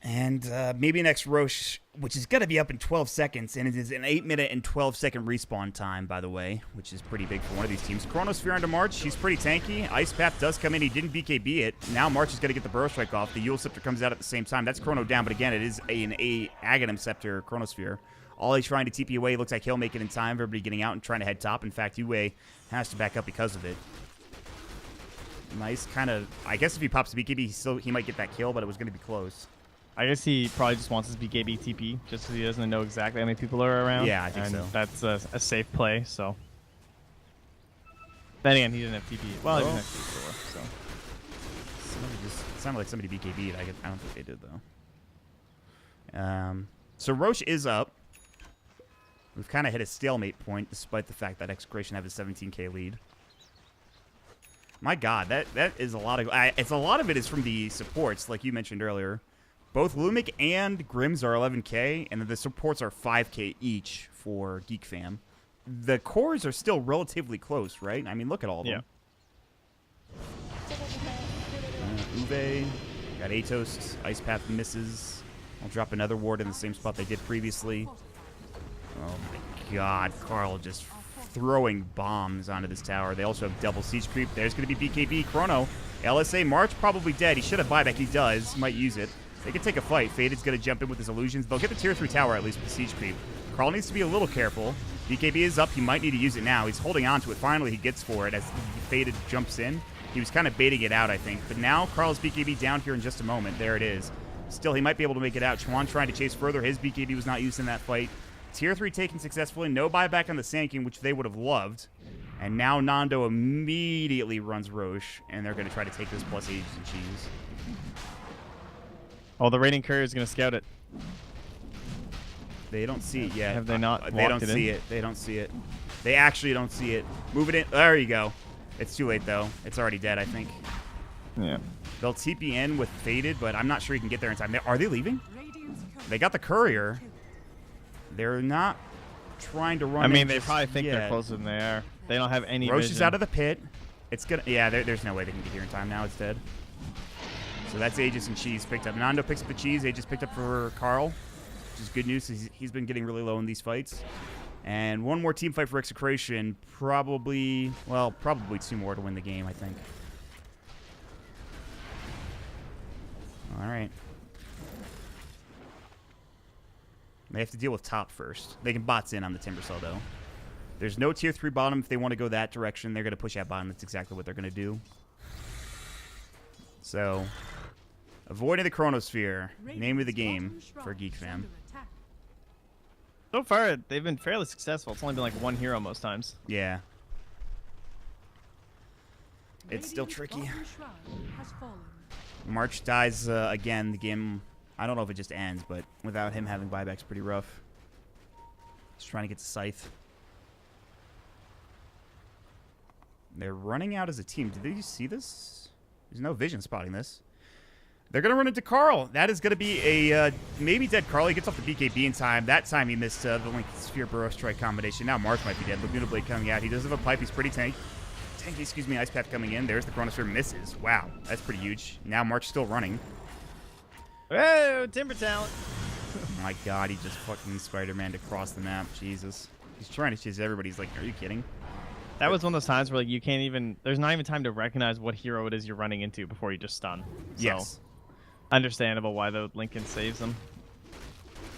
And maybe next Roche, which is going to be up in 12 seconds, and it is an 8-minute and 12-second respawn time, by the way, which is pretty big for one of these teams. Chronosphere onto March. He's pretty tanky. Ice Path does come in. He didn't BKB it. Now March is going to get the Burrow Strike off. The Yule Scepter comes out at the same time. That's Chrono down, but again, it is an Aghanim Scepter Chronosphere. Ollie trying to TP away. Looks like he'll make it in time. Everybody getting out and trying to head top. In fact, Yue has to back up because of it. Nice kind of... I guess if he pops the BKB, he might get that kill, but it was going to be close. I guess he probably just wants his BKB TP just because he doesn't know exactly how many people are around. Yeah, I think and so. That's a safe play, so. Then again, he didn't have TP. Well, he didn't have TP before, so. Somebody just... It sounded like somebody BKB'd. I don't think they did, though. So Roche is up. We've kind of hit a stalemate point, despite the fact that Execration have a 17k lead. My God, that is a lot of... it's a lot of it is from the supports, like you mentioned earlier. Both Lumic and Grims are 11k, and the supports are 5k each for Geek Fam. The cores are still relatively close, right? I mean, look at all of them. Uwe, got Atos, Ice Path misses. I'll drop another ward in the same spot they did previously. Oh my God, Carl just throwing bombs onto this tower. They also have double siege creep. There's going to be BKB Chrono. LSA March probably dead. He should have buyback. He does. Might use it. They can take a fight. Faded's going to jump in with his illusions. They'll get the tier 3 tower at least with the siege creep. Carl needs to be a little careful. BKB is up. He might need to use it now. He's holding on to it. Finally, he gets for it as Faded jumps in. He was kind of baiting it out, I think. But now Carl's BKB down here in just a moment. There it is. Still, he might be able to make it out. Chuan trying to chase further. His BKB was not used in that fight. Tier 3 taken successfully. No buyback on the Sand King, which they would have loved. And now Nando immediately runs Roche, and they're going to try to take this plus Ages and Cheese. Oh, the Raiding Courier is going to scout it. They don't see it yet. Have they not They don't walked it see in? it. They don't see it. They actually don't see it. Move it in. There you go. It's too late, though. It's already dead, I think. Yeah. They'll TP in with Faded, but I'm not sure he can get there in time. Are they leaving? Radiant's courier They got the Courier. They're not trying to run I mean, in they just probably think yet. they're closer than they are. They don't have any Roche vision. is out of the pit. It's gonna. Yeah, there's no way they can get here in time. Now it's dead. So that's Aegis and Cheese picked up. Nando picks up the Cheese. Aegis picked up for Carl, which is good news. He's been getting really low in these fights. And one more team fight for Execration. Probably 2 more to win the game, I think. All right. They have to deal with top first. They can bots in on the Timber Cell, though. There's no tier 3 bottom. If they want to go that direction, they're going to push out bottom. That's exactly what they're going to do. So, avoiding the Chronosphere. Name of the game for Geek Fam. So far, they've been fairly successful. It's only been like one hero most times. Yeah. It's still tricky. March dies again. The game, I don't know if it just ends, but without him having buybacks, pretty rough. Just trying to get to Scythe. They're running out as a team. Did they see this? There's no vision spotting this. They're going to run into Carl. That is going to be a maybe dead Carl. He gets off the BKB in time. That time he missed the Link Sphere Burrow Strike combination. Now March might be dead. Laguna Blade coming out. He does have a pipe. He's pretty tanky, excuse me. Ice Path coming in. There's the Chronosphere. Misses. Wow. That's pretty huge. Now March still running. Oh, Timber Talent. Oh my god, he just fucking Spider-Man across the map. Jesus. He's trying to chase everybody. He's like, are you kidding? That was one of those times where like you can't even. There's not even time to recognize what hero it is you're running into before you just stun. So, Yes. understandable why the Lincoln saves them.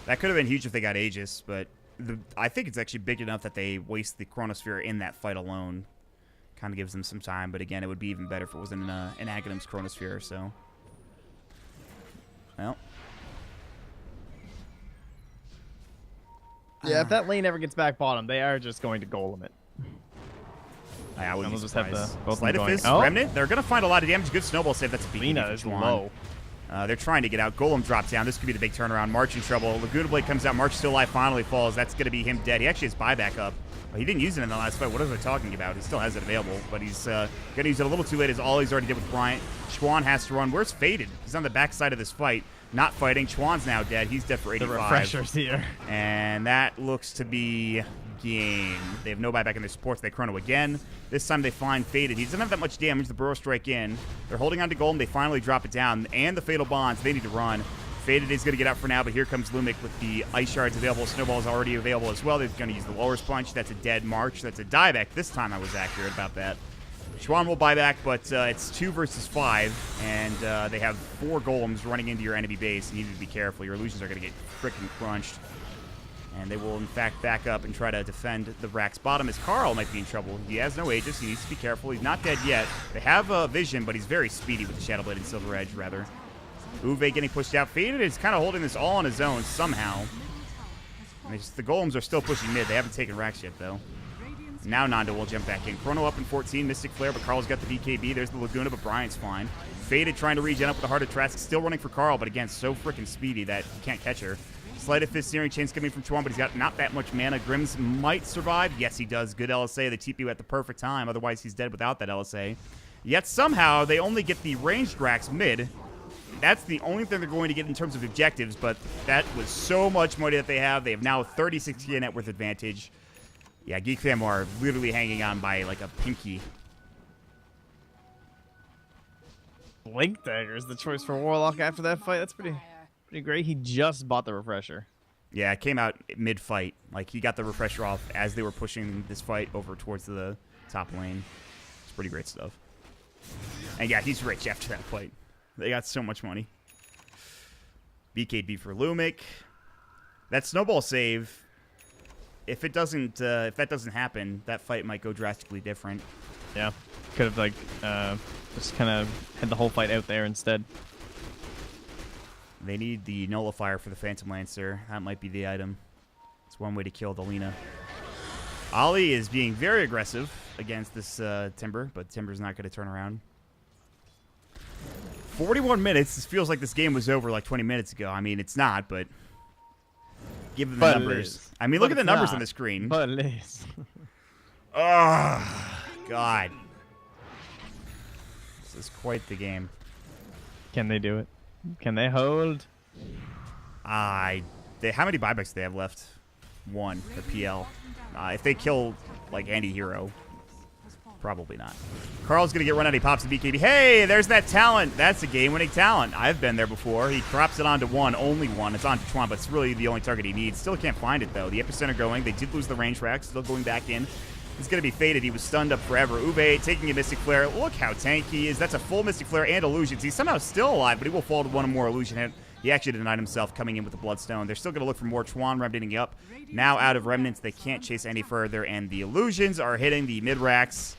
That could have been huge if they got Aegis, but I think it's actually big enough that they waste the Chronosphere in that fight alone. Kind of gives them some time, but again, it would be even better if it wasn't an Aghanim's Chronosphere, so. Well. Yeah, if that lane ever gets back bottom, they are just going to golem it. I wouldn't be They'll just have surprised. the both of Sleight them of going. Fist, Oh, Remnant, they're going to find a lot of damage. Good snowball save. That's a big Lena is low. They're trying to get out. Golem drops down. This could be the big turnaround. March in trouble. Laguna Blade comes out. March still alive. Finally falls. That's going to be him dead. He actually has buyback up. He didn't use it in the last fight. What is he talking about? He still has it available, but he's going to use it a little too late as all he's already did with Bryant. Chuan has to run. Where's Faded? He's on the backside of this fight. Not fighting. Chuan's now dead. He's dead for 85. The refreshers here. And that looks to be game. They have no buyback in their supports. They chrono again. This time they find Faded. He doesn't have that much damage. The Burrow Strike in. They're holding on to Golem. They finally drop it down. And the Fatal Bonds. They need to run. Faded is going to get out for now, but here comes Lumic with the Ice Shards available. Snowball is already available as well. They're going to use the Walrus Punch. That's a dead March. That's a dieback. This time I was accurate about that. Chuan will buy back, but it's 2 versus 5, and they have 4 golems running into your enemy base. You need to be careful. Your illusions are going to get freaking crunched. And they will, in fact, back up and try to defend the Rack's bottom as Carl might be in trouble. He has no Aegis. He needs to be careful. He's not dead yet. They have vision, but he's very speedy with the Shadow Blade and Silver Edge, rather. Uwe getting pushed out. Faded is kind of holding this all on his own somehow. And the golems are still pushing mid. They haven't taken racks yet, though. Now Nando will jump back in. Chrono up in 14. Mystic Flare, but Carl's got the BKB. There's the Laguna, but Bryant's fine. Faded trying to regen up with the Heart of Trask. Still running for Carl, but again, so freaking speedy that you can't catch her. Sleight of Fist, Searing Chains coming from Chuan, but he's got not that much mana. Grims might survive. Yes, he does. Good LSA. They TP at the perfect time. Otherwise, he's dead without that LSA. Yet somehow, they only get the ranged racks mid. That's the only thing they're going to get in terms of objectives, but that was so much money that they have. They have now 36k net worth advantage. Yeah, Geek Fam are literally hanging on by like a pinky. Blink Dagger is the choice for Warlock after that fight. That's pretty great. He just bought the refresher. Yeah, it came out mid-fight. Like, he got the refresher off as they were pushing this fight over towards the top lane. It's pretty great stuff. And yeah, he's rich after that fight. They got so much money. BKB for Lumic. That snowball save, if that doesn't happen, that fight might go drastically different. Yeah, could have like just kind of had the whole fight out there instead. They need the nullifier for the Phantom Lancer. That might be the item. It's one way to kill the Lina. Ollie is being very aggressive against this Timber, but Timber's not going to turn around. 41 minutes. This feels like this game was over like 20 minutes ago. I mean, it's not, but given the numbers. I mean, look at the numbers on the screen. But it is. Oh, God. This is quite the game. Can they do it? Can they hold? How many buybacks do they have left? 1 for PL. If they kill, like, anti-hero, probably not. Carl's going to get run out. He pops the BKB. Hey, there's that talent. That's a game-winning talent. I've been there before. He drops it onto one, only one. It's onto Chuan, but it's really the only target he needs. Still can't find it, though. The epicenter going. They did lose the range rack. Still going back in. He's going to be faded. He was stunned up forever. Ube taking a Mystic Flare. Look how tanky he is. That's a full Mystic Flare and Illusions. He's somehow still alive, but he will fall to one more Illusion hit. He actually denied himself coming in with the Bloodstone. They're still going to look for more. Chuan remnanting up. Now out of Remnants, they can't chase any further, and the Illusions are hitting the mid-racks.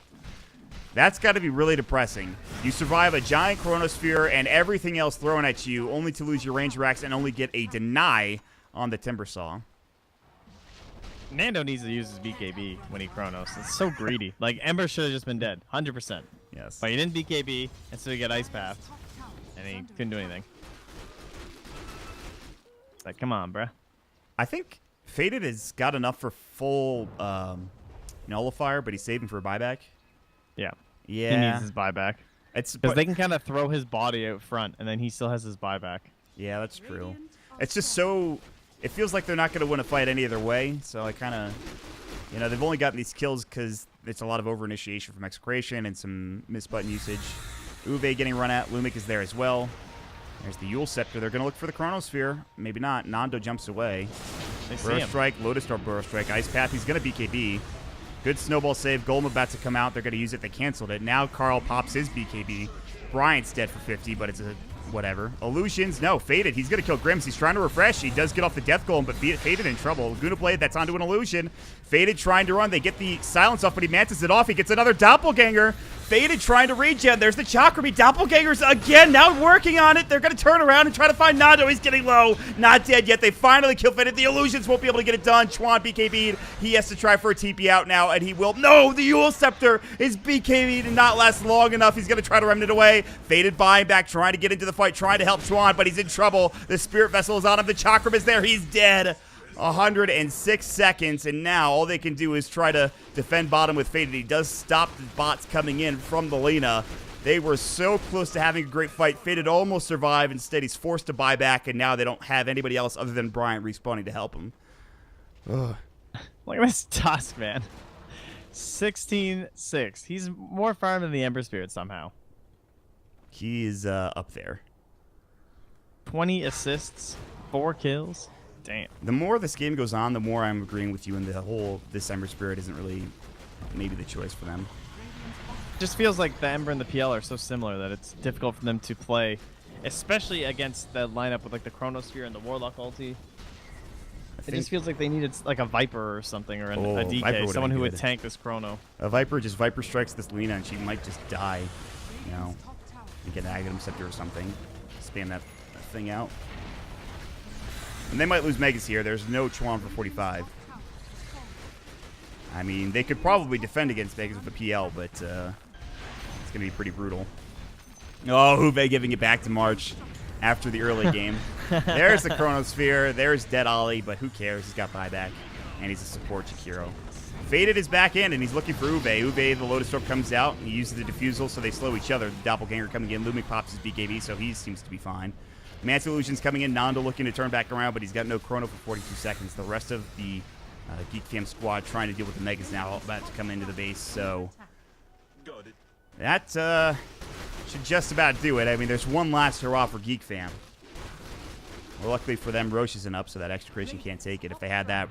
That's got to be really depressing. You survive a giant Chronosphere and everything else thrown at you, only to lose your range racks and only get a deny on the Timbersaw. Nando needs to use his BKB when he Chronos. It's so greedy. Like, Ember should have just been dead. 100%. Yes. But he didn't BKB, and so he got Ice Path. And he couldn't do anything. It's like, come on, bruh. I think Faded has got enough for full Nullifier, but he's saving for a buyback. Yeah. Yeah. He needs his buyback. Because they can kind of throw his body out front, and then he still has his buyback. Yeah, that's true. It's just so... It feels like they're not going to win a fight any other way, so I kind of... You know, they've only gotten these kills because it's a lot of over-initiation from Execration and some missed-button usage. Uwe getting run at. Lumic is there as well. There's the Yule Scepter. They're going to look for the Chronosphere. Maybe not. Nando jumps away. Burrow Strike, Lotus Star Burrow Strike. Ice Path, he's going to BKB. Good snowball save. Golem about to come out. They're going to use it. They canceled it. Now Carl pops his BKB. Bryant's dead for 50, but it's a whatever. Illusions, no. Faded. He's going to kill Grims. He's trying to refresh. He does get off the Death Golem, but Faded in trouble. Laguna Blade, that's onto an Illusion. Faded trying to run. They get the silence off, but he mantis it off. He gets another Doppelganger. Faded trying to regen. There's the Chakrami. Doppelgangers again. Now working on it. They're going to turn around and try to find Nando. He's getting low. Not dead yet. They finally kill Faded. The Illusions won't be able to get it done. Chuan BKB'd. He has to try for a TP out now, and he will. No, the Yule Scepter is BKB'd and not last long enough. He's going to try to remnant away. Faded buying back, trying to get into the fight, trying to help Chuan, but he's in trouble. The Spirit Vessel is on him. The Chakram is there. He's dead. 106 seconds, and now all they can do is try to defend bottom with Faded. He does stop the bots coming in from the Lina. They were so close to having a great fight. Faded almost survived. Instead, he's forced to buy back, and now they don't have anybody else other than Bryant respawning to help him. Ugh. Look at this Tusk, man. 16-6. He's more farm than the Ember Spirit somehow. He is up there. 20 assists, 4 kills. Damn. The more this game goes on, the more I'm agreeing with you, and the whole this Ember Spirit isn't really maybe the choice for them. Just feels like the Ember and the PL are so similar that it's difficult for them to play, especially against the lineup with like the Chronosphere and the Warlock ulti. It just feels like they needed like a Viper or something, or a DK, someone who would tank this Chrono. A Viper just Viper strikes this Lina, and she might just die. You know, and get an Aghanim Scepter or something. Spam that thing out. And they might lose Megas here. There's no Chuan for 45. I mean, they could probably defend against Megas with the PL, but it's going to be pretty brutal. Oh, Huve giving it back to March after the early game. There's the Chronosphere. There's Dead Ollie, but who cares? He's got buyback, and he's a support Jakiro. Faded is back in, and he's looking for Uwe. Uwe, the Lotus Storm comes out. He uses the Diffusal, so they slow each other. The Doppelganger coming in. Lumic pops his BKB, so he seems to be fine. Mantis Illusion's coming in. Nando looking to turn back around, but he's got no Chrono for 42 seconds. The rest of the Geek Fam squad trying to deal with the Megas now, about to come into the base, so that should just about do it. I mean, there's one last hurrah for Geek Fam. Well, luckily for them, Roche isn't up, so that Execration can't take it. If they had that,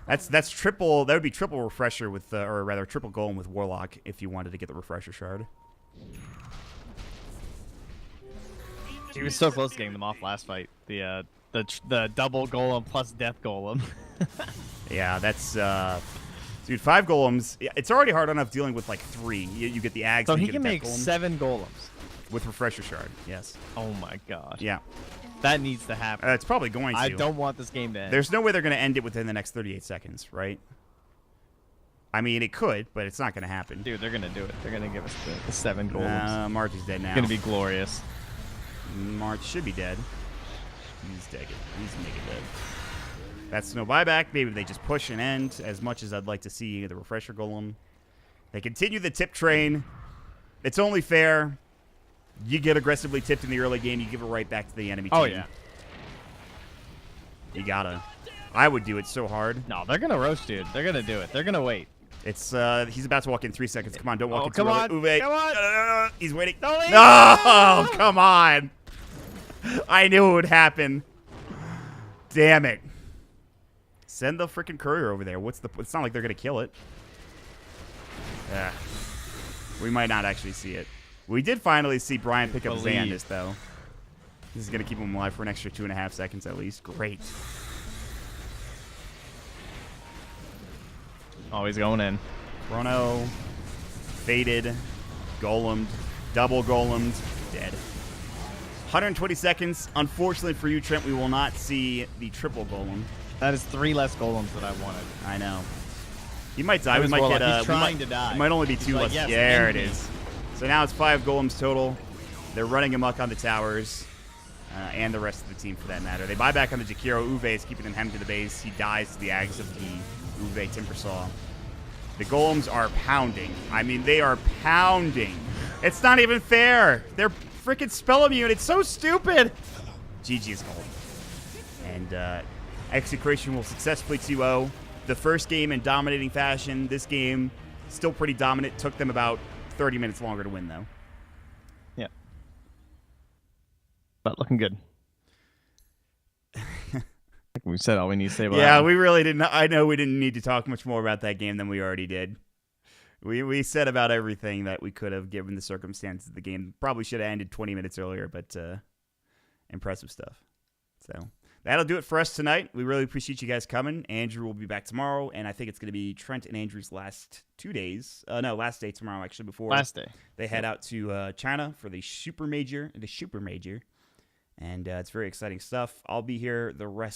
that's triple. That would be triple refresher with, or rather, triple golem with Warlock if you wanted to get the refresher shard. He was so close to getting them off last fight. The the double golem plus death golem. Yeah, that's dude. 5 golems. It's already hard enough dealing with like 3. You get the Aggs. So and he you can get a make death golem 7 golems. with refresher shard. Yes. Oh my god. Yeah. That needs to happen. It's probably going to. I don't want this game to end. There's no way they're going to end it within the next 38 seconds, right? I mean, it could, but it's not going to happen. Dude, they're gonna do it. They're gonna give us the 7 golems. March is dead now. It's gonna be glorious. March should be dead. He's dead. He's mega dead. That's no buyback. Maybe they just push and end. As much as I'd like to see the refresher golem, they continue the tip train. It's only fair. You get aggressively tipped in the early game, you give it right back to the enemy team. Oh yeah. You gotta. I would do it so hard. No, they're gonna roast, dude. They're gonna do it. They're gonna wait. It's he's about to walk in 3 seconds. Come on, don't walk in too come early. on, Uwe. come on. He's waiting. Don't leave. No, come on. I knew it would happen. Damn it. Send the freaking courier over there. It's not like they're gonna kill it. We might not actually see it. We did finally see Brian pick up Xandis, though. This is gonna keep him alive for an extra 2.5 seconds at least. Great. Oh, he's going in. Chrono, faded, golemed, double golemed, dead. 120 seconds. Unfortunately for you, Trent, we will not see the triple golem. That is 3 less golems that I wanted. I know. He might die. It We was might more get. like he's trying to die. It might only be He's 2 like, less. yes, There end it me. is. So now it's 5 golems total. They're running amok on the towers, and the rest of the team for that matter. They buy back on the Jakiro. Uwe is keeping them hemmed to the base. He dies to the Aggs of the Uwe Timbersaw. The golems are pounding. I mean, they are pounding. It's not even fair. They're freaking spell immune. It's so stupid. GG is gold. And Execration will successfully 2-0. The first game in dominating fashion. This game still pretty dominant. Took them about 30 minutes longer to win, though. Yeah. But looking good. We said all we need to say about Yeah, that. we really didn't. I know we didn't need to talk much more about that game than we already did. We said about everything that we could have given the circumstances of the game. Probably should have ended 20 minutes earlier, but impressive stuff. So that'll do it for us tonight. We really appreciate you guys coming. Andrew will be back tomorrow, and I think it's going to be Trent and Andrew's last 2 days. No, last day tomorrow, actually, before Last day. they head out to China for the Super Major. And it's very exciting stuff. I'll be here the rest